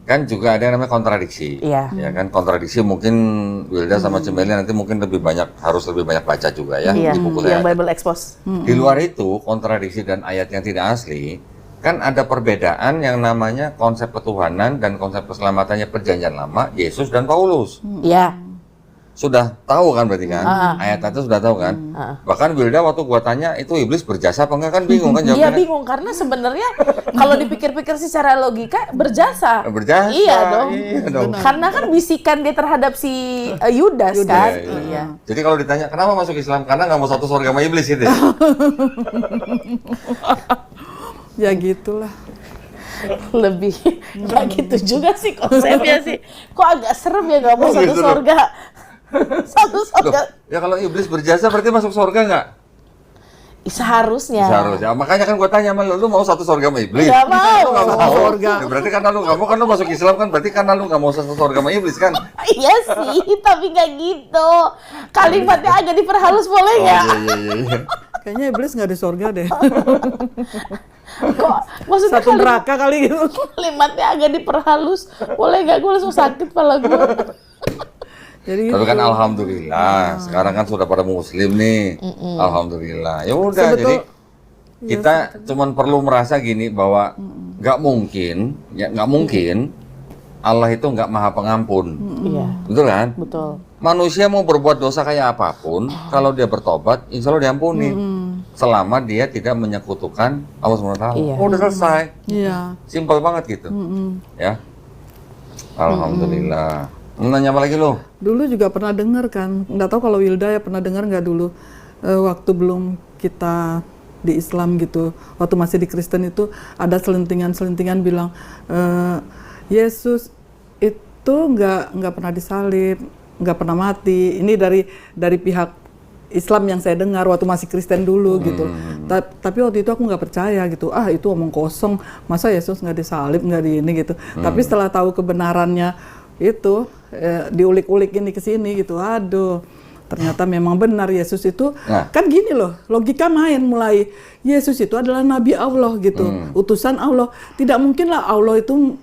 kan juga ada yang namanya kontradiksi. Iya. Ya kan, kontradiksi mungkin Wilda sama Cemeli nanti mungkin harus lebih banyak baca juga ya Iya, di buku yang ayat. Bible Expose. Di luar itu, kontradiksi dan ayat yang tidak asli, kan ada perbedaan yang namanya konsep ketuhanan dan konsep keselamatannya perjanjian lama, Yesus dan Paulus. Iya. Sudah tahu kan berarti kan? Ayat itu sudah tahu kan? Bahkan Wilda waktu gua tanya, itu iblis berjasa apa enggak, kan bingung kan Iya jawabnya? bingung karena sebenarnya kalau dipikir-pikir secara logika berjasa. Berjasa, Iya dong. iya dong. Karena kan bisikan dia terhadap si Yudas kan. Iya. Iya. Jadi kalau ditanya kenapa masuk Islam, karena nggak mau satu surga sama iblis gitu ya? Ya gitulah. Lebih nggak gitu juga sih konsepnya sih. Kok agak serem ya nggak mau Oh, satu gitu loh. surga. Satu Loh, surga. ya kalau iblis berjasa berarti masuk surga nggak? Seharusnya. Seharusnya. Makanya kan gua tanya sama lu mau satu surga sama iblis? Nggak mau. Lu nggak mau. Surga. Ya, berarti karena lu nggak mau, kan lu masuk Islam kan berarti karena lu nggak mau satu surga sama iblis kan? Iya sih, tapi nggak gitu. Kalimatnya agak diperhalus boleh Oh, nggak? iya. Kayaknya iblis nggak di surga deh. Kok maksudnya Satu neraka kali gitu. kalimatnya agak diperhalus, boleh nggak? Gue langsung sakit kepala gue. Jadi Tapi kan alhamdulillah, sekarang kan sudah pada muslim nih. Alhamdulillah. Ya udah, jadi kita cuman perlu merasa gini bahwa nggak mungkin Allah itu nggak maha pengampun. Iya, Betul kan? betul. Manusia mau berbuat dosa kayak apapun, kalau dia bertobat, insya Allah diampuni. Selama dia tidak menyekutukan Allah SWT. Iya. Oh, udah selesai. iya. Simpel banget gitu. Ya. Alhamdulillah. Mau nanya apa lagi lo? Dulu juga pernah dengar kan, nggak tahu kalau Wilda ya pernah dengar nggak dulu, waktu belum kita di Islam gitu, waktu masih di Kristen itu ada selentingan-selentingan bilang, Yesus itu itu nggak pernah disalib, nggak pernah mati. Ini dari pihak Islam yang saya dengar waktu masih Kristen dulu gitu. Tapi waktu itu aku nggak percaya gitu. Itu omong kosong. Masa Yesus nggak disalib, nggak di ini gitu. Tapi setelah tahu kebenarannya itu, diulik-ulik ini ke sini gitu. Aduh, ternyata memang benar Yesus itu. Kan gini loh, logika main mulai. Yesus itu adalah Nabi Allah gitu, utusan Allah. Tidak mungkinlah Allah itu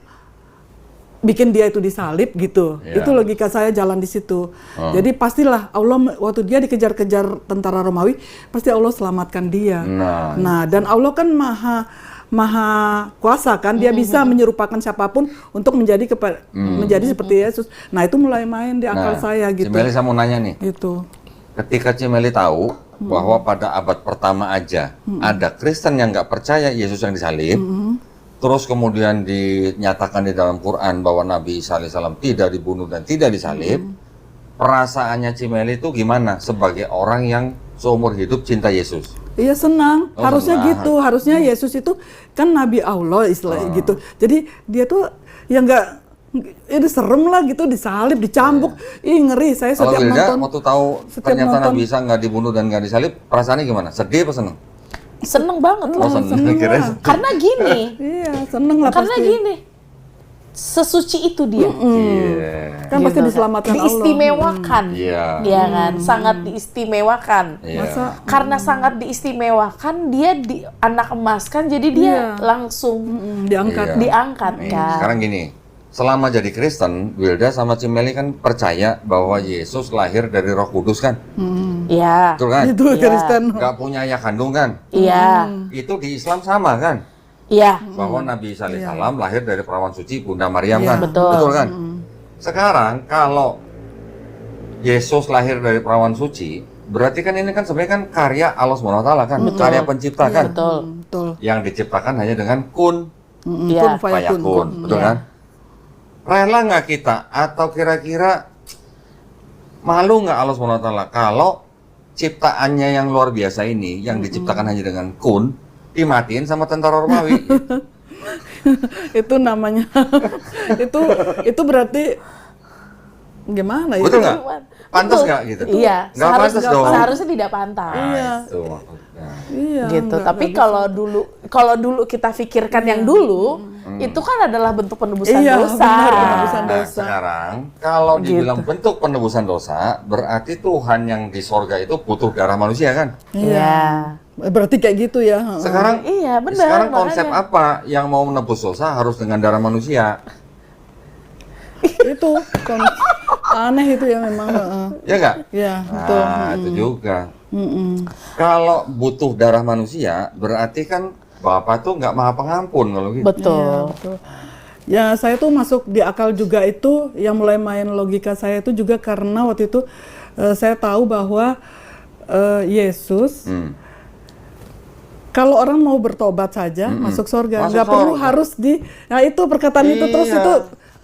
bikin dia itu disalib gitu. Itu logika saya jalan di situ. Jadi pastilah Allah waktu dia dikejar-kejar tentara Romawi, pasti Allah selamatkan dia. Nah, dan Allah kan maha kuasa kan, dia bisa menyerupakan siapapun untuk menjadi seperti Yesus. Nah, itu mulai main di akal saya gitu. Cimeli, saya mau nanya nih. Itu. Ketika Cimeli tahu bahwa pada abad pertama aja ada Kristen yang nggak percaya Yesus yang disalib, terus kemudian dinyatakan di dalam Quran bahwa Nabi Isa alaihissalam tidak dibunuh dan tidak disalib, perasaannya Cimeli itu gimana sebagai orang yang seumur hidup cinta Yesus? Iya, senang. Harusnya senang. gitu. Harusnya Yesus itu kan Nabi Allah istilahnya gitu. Jadi dia tuh ya nggak, ini serem lah gitu, disalib, dicambuk. Ih, ngeri. Saya Kalau setiap Wilda nonton. waktu tahu setiap ternyata nonton. Nabi Isa nggak dibunuh dan nggak disalib, perasaannya gimana? Sedih apa seneng? Seneng banget lah. Seneng. Kirain sedih. Karena gini, Iya, seneng lah karena pasti. gini, sesuci itu dia. Iya. Kan pasti Gitu diselamatkan Allah. diistimewakan, Iya. ya kan, sangat diistimewakan. Iya. Masa Karena sangat diistimewakan, dia anak emas kan, jadi dia langsung diangkat. Iya. diangkat Nih, kan. sekarang gini, selama jadi Kristen, Wilda sama Cimeli kan percaya bahwa Yesus lahir dari Roh Kudus kan? Iya, Betul kan? Itu Iya. Kristen. Nggak punya ayah kandung kan? iya, Itu di Islam sama kan? iya, Bahwa Nabi Isa alaihissalam lahir dari perawan suci Bunda Maryam Iya, kan? betul. kan? Sekarang kalau Yesus lahir dari perawan suci, berarti kan ini kan sebenarnya kan karya Allah SWT kan? Karya pencipta kan? betul. Betul. Yang diciptakan hanya dengan kun, Iya. Kun fayakun. fayakun, betul kan? Rela nggak kita atau kira-kira malu nggak Allah SWT kalau ciptaannya yang luar biasa ini yang diciptakan hanya dengan kun dimatiin sama tentara Romawi? Itu namanya itu berarti gimana ya? Betul nggak? Pantas Betul. nggak gitu? Iya, Nggak pantas dong. seharusnya tidak pantas. Iya. Itu maksudnya. Iya. Gitu. nggak Tapi bagus. kalau dulu kita pikirkan yang dulu, itu kan adalah bentuk penebusan Iya, dosa. benar, penebusan Nah, dosa. sekarang kalau dibilang Gitu. bentuk penebusan dosa, berarti Tuhan yang di sorga itu butuh darah manusia kan? Iya. Berarti kayak gitu ya. Sekarang Iya, benar, Sekarang konsep makanya. apa yang mau menebus dosa harus dengan darah manusia? Itu kan aneh itu ya memang. Ya nggak? Ya, betul. Nah, itu juga. Kalau butuh darah manusia, berarti kan Bapak tuh nggak maha pengampun kalau gitu. Betul. Betul. Ya, saya tuh masuk di akal juga itu, yang mulai main logika saya itu juga karena waktu itu saya tahu bahwa Yesus, kalau orang mau bertobat saja masuk surga, Masuk nggak perlu surga. harus nah itu perkataan itu terus Iya. itu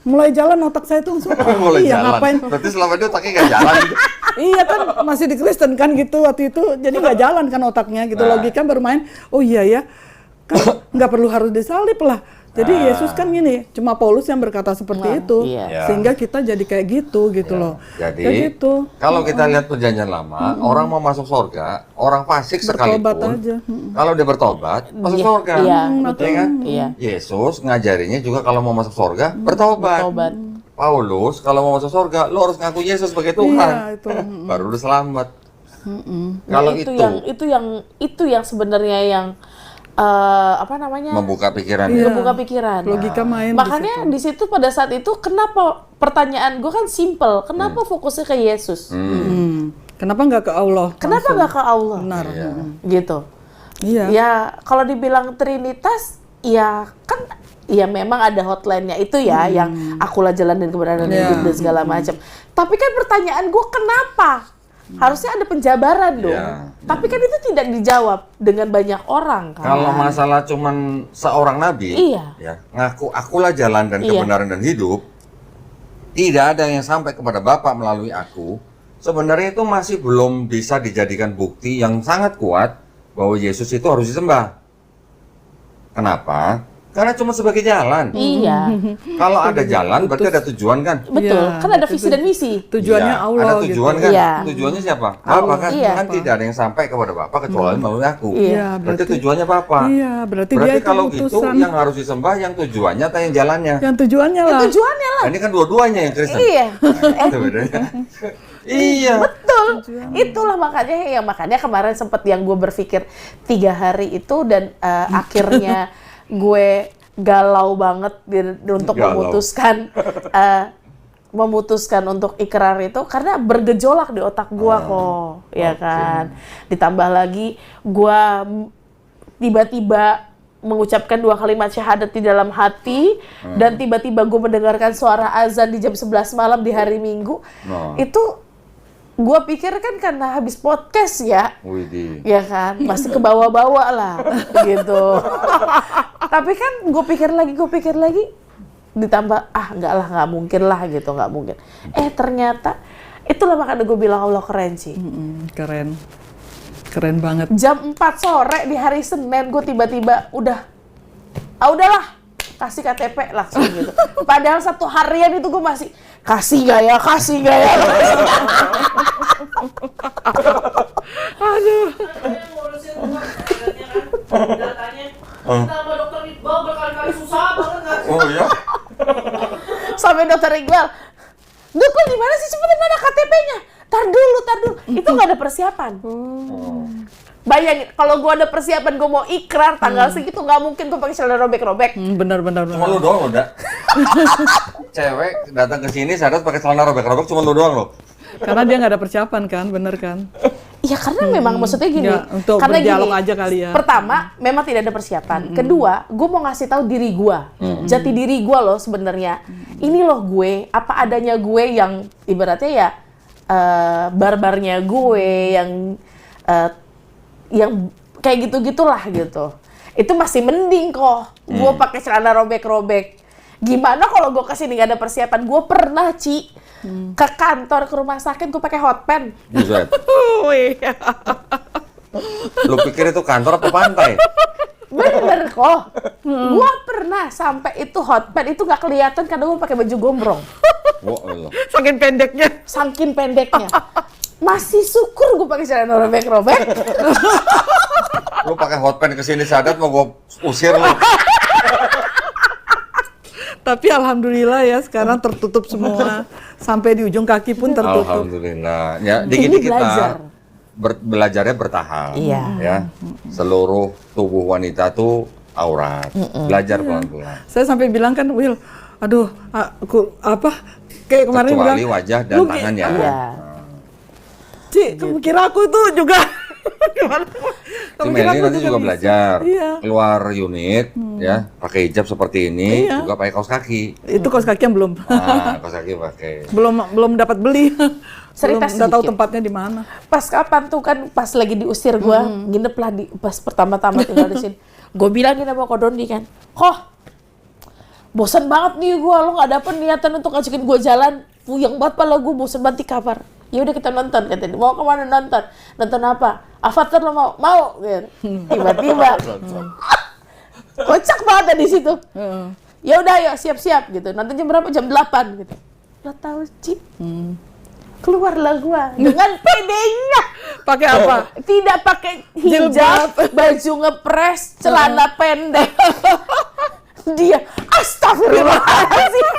mulai jalan otak saya tuh langsung, Mulai iya jalan. ngapain? Berarti selama itu otaknya nggak jalan. Gitu. Iya kan masih di Kristen kan gitu waktu itu, jadi nggak jalan kan otaknya gitu, Nah. logika bermain. Oh iya ya, kan nggak perlu harus disalib lah. Jadi Yesus kan gini, cuma Paulus yang berkata seperti itu, iya. sehingga kita jadi kayak gitu loh. Jadi, Kayak gitu. kalau kita lihat perjanjian lama, orang mau masuk surga, orang fasik Bertobat sekalipun, aja. kalau dia bertobat, masuk Iya, surga. iya, betul kan? Iya. Yesus ngajarinya juga kalau mau masuk surga, bertobat. Bertobat. Paulus, kalau mau masuk surga, lo harus ngaku Yesus sebagai Iya Tuhan. itu. Baru udah selamat. Nah, Kalau itu yang sebenarnya yang apa namanya? membuka pikiran. Iya. Membuka pikiran. Logika main. Makanya di situ pada saat itu kenapa pertanyaan gue kan simple, kenapa fokusnya ke Yesus? Kenapa nggak ke Allah? Kenapa nggak ke Allah? Benar. Iya. Gitu. Iya. Ya kalau dibilang Trinitas, ya kan, ya memang ada hotline-nya itu ya, yang akulah jalan dan kebenaran dan hidup dan segala macam. Tapi kan pertanyaan gue kenapa? Harusnya ada penjabaran dong. Iya. Tapi kan itu tidak dijawab dengan banyak orang kan. Kalau masalah cuman seorang nabi, Iya. ya, ngaku akulah jalan dan Iya. kebenaran dan hidup, tidak ada yang sampai kepada Bapa melalui aku, sebenarnya itu masih belum bisa dijadikan bukti yang sangat kuat bahwa Yesus itu harus disembah. Kenapa? Karena cuma sebagai jalan. Iya, Kalau ada jalan berarti ada tujuan kan? betul. Iya, Kan ada visi dan misi. Tujuannya Iya, Allah ada gitu. tujuan kan? Iya. Tujuannya siapa? Allah. Bapak kan? Iya. Kan tidak ada yang sampai kepada Bapak kecuali melalui aku. Iya, Berarti tujuannya Bapak. Iya, berarti dia Berarti itu kalau gitu utusan. yang harus disembah yang tujuannya atau yang jalannya? Yang tujuannya Ya, lah. tujuannya lah. Nah, ini kan dua-duanya yang Kristen. Iya. Nah, itu bedanya. Iya. Betul. Itulah makanya kemarin sempet yang gue berpikir 3 hari itu dan akhirnya gue galau banget untuk Galau. memutuskan untuk ikrar itu karena bergejolak di otak gue kok, ya kan. Ditambah lagi gue tiba-tiba mengucapkan 2 kalimat syahadat di dalam hati dan tiba-tiba gue mendengarkan suara azan di jam 11 malam di hari Minggu. Nah. Itu gue pikir kan karena habis podcast ya, Widih. ya kan, masih ke bawah-bawah lah, gitu. Tapi kan gue pikir lagi, ditambah, nggak mungkin lah gitu, nggak mungkin. Ternyata, itulah makanya gue bilang Allah keren sih. Keren. Keren banget. Jam 4 sore di hari Senin, gue tiba-tiba udahlah, kasih KTP langsung gitu. Padahal 1 harian itu gue masih, kasih gak ya. Aduh. Ngurusin rumah datanya kan, datanya kita sama dokter Iqbal berkali-kali susah banget nggak? Oh iya? Sampai dokter Iqbal, Dukul di mana sih, cepetin mana KTP-nya? Tar dulu. Itu nggak ada persiapan. Bayangin, kalau gue ada persiapan, gue mau ikrar tanggal segitu, nggak mungkin gue pakai celana robek-robek. Benar. Cuma lu doang udah. Cewek datang ke sini sadar pakai celana robek-robek cuma lu doang loh. Karena dia nggak ada persiapan kan, bener kan? Iya karena memang maksudnya gini, Ya, untuk karena berdialog aja kali ya. Pertama, memang tidak ada persiapan. Kedua, gue mau ngasih tahu diri gue, jati diri gue loh sebenarnya. Ini loh gue, apa adanya gue yang ibaratnya ya barbarnya gue yang kayak gitu-gitulah gitu. Itu masih mending kok. Gue pakai celana robek-robek. Gimana kalau gue kesini gak ada persiapan? Gue pernah ke kantor, ke rumah sakit, gue pakai hot pen. Buset. Lu pikir itu kantor apa pantai? Bener kok. Gua pernah sampai itu hot pen itu nggak kelihatan karena gua pakai baju gombrong. Wah, Allah. Saking pendeknya. Saking pendeknya. Masih syukur gua pakai celana robek-robek. Lu pakai hot pen kesini sadat mau gua usir lu. Tapi alhamdulillah ya sekarang tertutup semua. Sampai di ujung kaki pun tertutup. Alhamdulillah. Ya, dikit-dikit belajar. belajarnya bertahap. Iya. Ya. Seluruh tubuh wanita tuh aurat. Belajar pelan-pelan. Saya sampai bilang kan, Will, aduh, aku kayak kemarin bilang, Kecuali wajah dan "Lu tangan ya. Iya. Ci, kamu kira aku tuh juga gimana? Si Meli nanti juga bisa." belajar Iya. keluar unit ya, pakai hijab seperti ini, Iya. juga pakai kaos kaki. Itu kaos kaki yang belum Kaos kaki pakai. belum dapat beli. Cerita Belum, nggak tahu sedikit. tempatnya di mana. Pas kapan tuh kan pas lagi diusir gua, nginep lah pas pertama-tama tinggal di sini. Gua bilangin sama Ko Doni kan, bosan banget nih gua, lo nggak dapet niatan untuk ngajakin gua jalan, puyeng banget pala gua, bosan banget di kamar. Ya udah kita nonton, katanya. Mau kemana nonton? Nonton apa? Avatar lo mau? Mau, gitu. Tiba-tiba, kocak banget di situ. Ya udah, yuk siap-siap gitu. Nanti jam berapa? Jam 8 gitu. Lo tahu, Ci? Keluarlah gua dengan pedenya. Pakai apa? Tidak pakai hijab, Jilbab. baju ngepres, celana pendek. Dia, astagfirullahaladzim.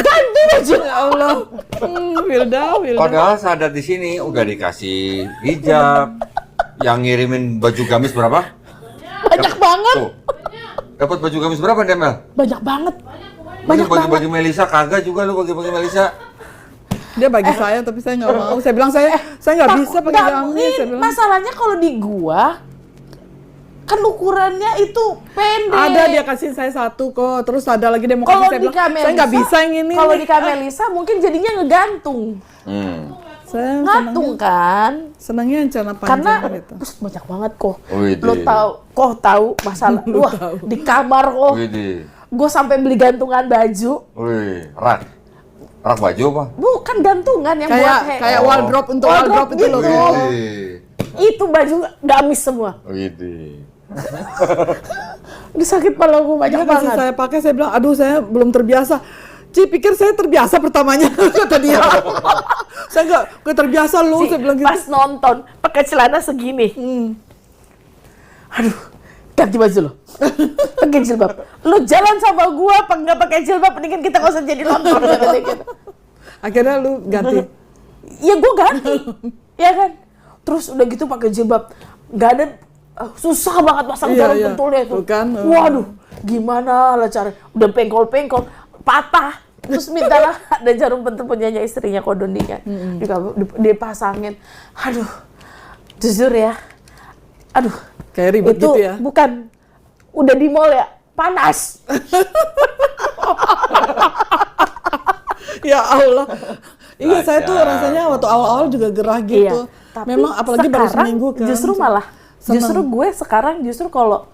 Ganti baju. Ya Allah. Wilda. Padahal sadat di sini udah dikasih hijab. Yang ngirimin baju gamis berapa? Banyak banget. Tuh. Dapat baju gamis berapa, Demel? Banyak banget. Baju Banyak baju banget. Melisa kagak juga lu bagi-bagi Melisa. Dia bagi saya, tapi saya nggak mau. Saya bilang saya nggak bisa pakai gamis. Saya bilang. Masalahnya kalau di gua, kan ukurannya itu pendek. Ada dia kasih saya 1 kok, terus ada lagi dia mau Kalau kasih saya di bilang, saya nggak bisa yang ini. Kalau nih." di Kamelisa mungkin jadinya ngegantung. Saya Ngatung kan? senangnya yang celana Karena panjang gitu. banyak banget kok. Widih. Lo tahu masalah. Wah, di kamar kok. Widih. Gue sampai beli gantungan baju. Wih, rak baju apa? Bukan gantungan yang buat Kayak wardrobe untuk Wardrobe wardrobe itu loh. gitu. Widih. Itu baju gamis semua. Widih. Udah sakit kepala gue banyak Dia kasih banget. saya pakai, saya bilang, aduh saya belum terbiasa. Ci, pikir saya terbiasa pertamanya, kata dia. Saya nggak terbiasa loh, saya bilang gitu. Pas nonton pakai celana segini. Aduh, ganti baju lo. Pakai jilbab. Lu jalan sama gua apa nggak pakai jilbab, mendingan kita nggak usah jadi nonton. Kata dia gitu. Akhirnya lu ganti. Ya gua ganti. Ya kan? Terus udah gitu pakai jilbab. Nggak ada, susah banget pasang Iya, jarum iya. pentulnya itu. Tuh kan, Waduh, gimana lah cara. Udah pengkol-pengkol, patah. Terus mintalah ada jarum pentul punyanya istrinya Kodoni kan. Dipasangin. Aduh, jujur ya. Aduh, Kayak ribet itu gitu ya. bukan udah di mall ya, panas. Ya Allah. Iya, saya tuh Dahsyat. rasanya waktu awal-awal juga gerah gitu. Tapi Memang apalagi baru sekarang seminggu kan. Justru malah, Seneng. justru gue sekarang kalau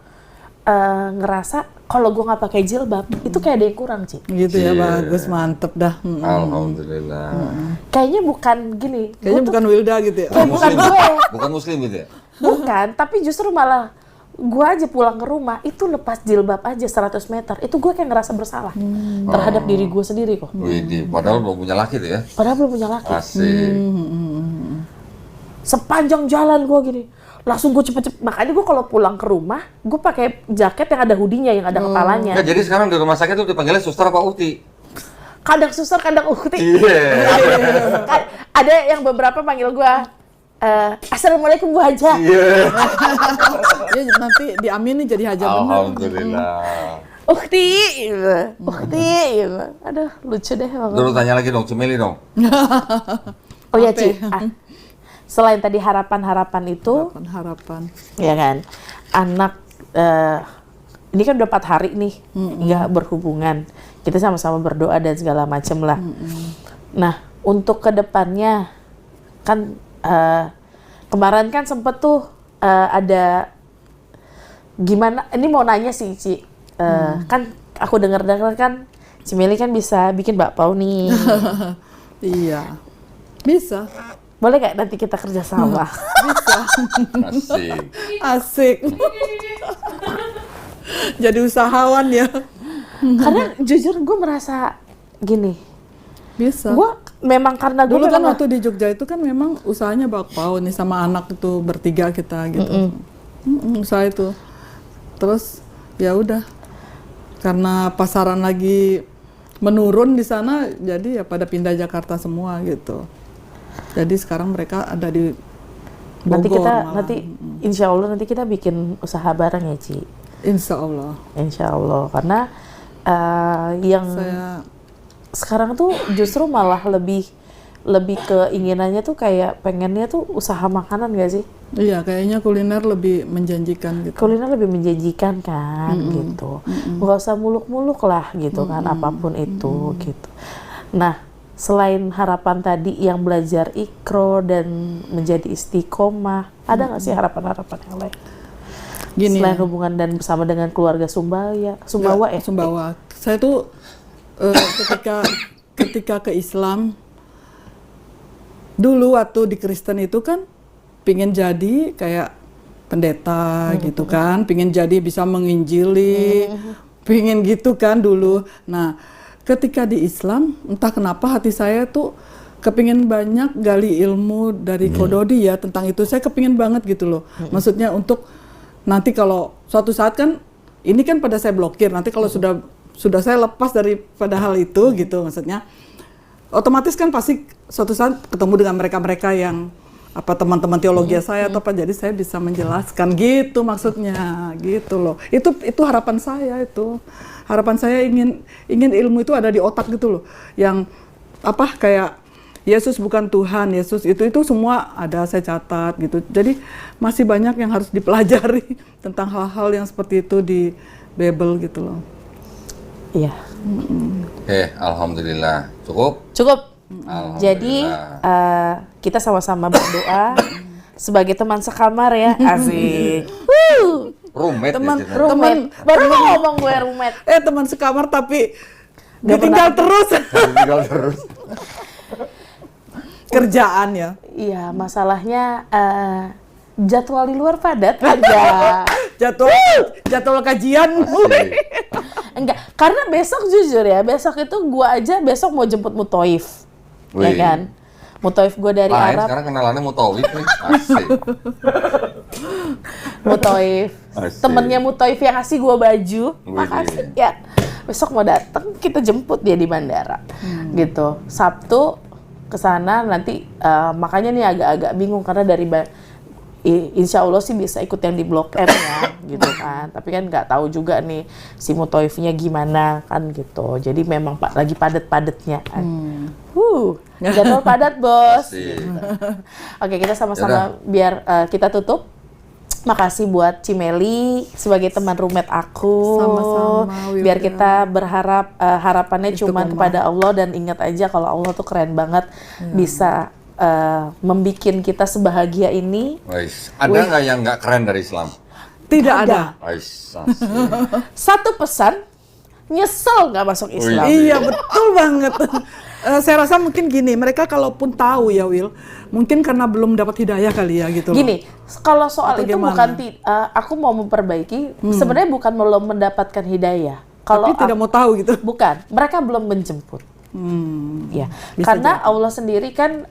ngerasa kalau gue nggak pakai jilbab itu kayak ada yang kurang, Ci. Gitu ya, Iya. bagus, mantep dah. Alhamdulillah. Kayaknya bukan gini. Kayaknya Gue tuh bukan Wilda gitu ya. kayak bukan gue. Bukan muslim gitu ya? Bukan, tapi justru malah gue aja pulang ke rumah itu lepas jilbab aja 100 meter itu gue kayak ngerasa bersalah terhadap diri gue sendiri kok. Widih, padahal belum punya laki tuh ya? Padahal belum punya laki. Asik. Sepanjang jalan gue gini, langsung gue cepet-cepet. Makanya gue kalau pulang ke rumah, gue pakai jaket yang ada hoodie-nya, yang ada kepalanya. Nah, jadi sekarang di rumah sakit tuh dipanggilnya suster apa uti? Kadang suster, kadang ukti. Iya. Ada yang beberapa panggil gue, Assalamualaikum Bu Haja. Iya. Dia nanti diamini jadi haja bener. Alhamdulillah. Ukti, ukti. Aduh, lucu deh. Dulu tanya lagi dong, Cimeli dong. Oh ya Ci, selain tadi harapan-harapan itu, Harapan. ya kan, anak ini kan udah 4 hari nih nggak berhubungan, kita sama-sama berdoa dan segala macem lah. Nah, untuk kedepannya kan kemarin kan sempet tuh ada gimana? Ini mau nanya sih, Ci, kan aku dengar-dengar kan Cimeli kan bisa bikin bakpao nih. Iya. Bisa. Boleh nggak nanti kita kerja sama? Bisa. Asik. Asik. Jadi usahawan ya. Karena jujur gue merasa gini, Bisa. gue memang karena gue Dulu kan memang waktu di Jogja itu kan memang usahanya bakpao nih sama anak itu bertiga kita gitu. Usaha itu. Terus ya udah. Karena pasaran lagi menurun di sana, jadi ya pada pindah Jakarta semua gitu. Jadi sekarang mereka ada di Bogor. nanti kita malah. nanti insya Allah nanti kita bikin usaha bareng ya Ci. Insya Allah. Insya Allah karena yang Saya sekarang tuh justru malah lebih keinginannya tuh kayak pengennya tuh usaha makanan gak sih? iya kayaknya kuliner lebih menjanjikan gitu. Kuliner lebih menjanjikan kan gitu, nggak usah muluk-muluk lah gitu kan apapun itu gitu. Nah selain harapan tadi yang belajar ikro dan menjadi istiqomah, ada nggak sih harapan-harapan yang lain? Gini Selain ya. hubungan dan bersama dengan keluarga Sumbawa ya? Sumbawa. Saya tuh ketika ke Islam dulu waktu di Kristen itu kan pingin jadi kayak pendeta gitu kan, pingin jadi bisa menginjili, pingin gitu kan dulu. Nah, ketika di Islam entah kenapa hati saya tuh kepingin banyak gali ilmu dari Kododi ya tentang itu. Saya kepingin banget gitu loh. Maksudnya untuk nanti kalau suatu saat kan ini kan pada saya blokir. Nanti kalau sudah saya lepas daripada hal itu gitu maksudnya. Otomatis kan pasti suatu saat ketemu dengan mereka-mereka yang apa teman-teman teologi saya atau apa, jadi saya bisa menjelaskan gitu maksudnya gitu loh. Itu harapan saya itu. Harapan saya ingin ilmu itu ada di otak gitu loh. Yang apa kayak Yesus bukan Tuhan, Yesus itu semua ada saya catat gitu. Jadi masih banyak yang harus dipelajari tentang hal-hal yang seperti itu di Bible gitu loh. Iya. Alhamdulillah. Cukup? Cukup. Alhamdulillah. Jadi kita sama-sama berdoa sebagai teman sekamar ya, asik. Roommate Teman- ya, Cina? Roommate. Baru mau ngomong gue roommate. Teman sekamar tapi Nggak ditinggal terus Tinggal terus. kerjaan ya. Iya, masalahnya jadwal di luar padat aja. jadwal kajian mulai. Enggak, karena besok jujur ya, besok itu gua aja besok mau jemput Mutoif. Ya Wih. kan? Mutoif gua dari Lain Arab. sekarang kenalannya Mutawif nih. Asik. Mutoif. Asik. Temennya Mutoif yang ngasih gua baju. Wih. Makasih ya. Besok mau datang, kita jemput dia di bandara. Gitu. Sabtu ke sana nanti makanya nih agak-agak bingung karena dari insya Allah sih bisa ikut yang di Blok M ya, gitu kan. Tapi kan nggak tahu juga nih si Mutoifnya gimana kan gitu. Jadi memang lagi padat-padatnya. Jadwal padat bos. Asik. Oke, kita sama-sama biar kita tutup. Makasih buat Cimeli sebagai teman roommate aku. Sama-sama, Biar Wilda. kita berharap harapannya cuma kepada Allah dan ingat aja kalau Allah tuh keren banget bisa membikin kita sebahagia ini. Wais. Ada nggak yang nggak keren dari Islam? Tidak ada. Wais, asik. Satu pesan, nyesel nggak masuk Islam. Wih. Iya, betul banget. Saya rasa mungkin gini, mereka kalaupun tahu ya Will, mungkin karena belum dapat hidayah kali ya gitu loh. Gini, kalau soal Atau itu gimana? bukan aku mau memperbaiki, sebenarnya bukan belum mendapatkan hidayah. Kalau Tapi tidak mau tahu gitu. bukan, mereka belum menjemput. Ya, Bisa karena Allah sendiri kan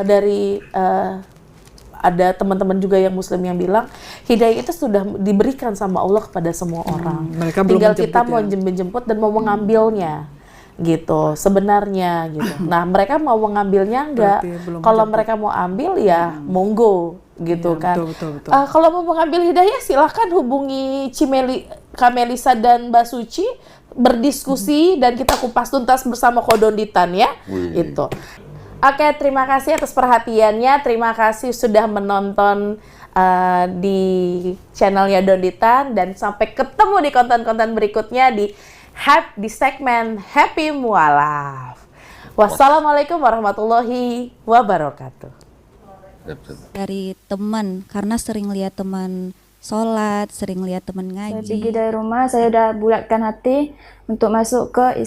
dari ada teman-teman juga yang Muslim yang bilang hidayah itu sudah diberikan sama Allah kepada semua orang. mereka belum Tinggal menjemput kita mau ya. menjemput dan mau mengambilnya, gitu. Sebenarnya, gitu. Nah, mereka mau mengambilnya enggak? Berarti belum Kalau menjemput. mereka mau ambil ya monggo, gitu Iya, kan. betul. Kalau mau mengambil hidayah silahkan hubungi Kamelisa dan Mbak Suci berdiskusi dan kita kupas tuntas bersama Kodonditan ya. Wih. Itu. Oke, terima kasih atas perhatiannya. Terima kasih sudah menonton di channelnya Donditan dan sampai ketemu di konten-konten berikutnya di segmen Happy Mualaf. Wassalamualaikum warahmatullahi wabarakatuh. Dari teman, karena sering lihat teman sholat, sering lihat teman Saya ngaji. pergi dari rumah, saya udah bulatkan hati untuk masuk ke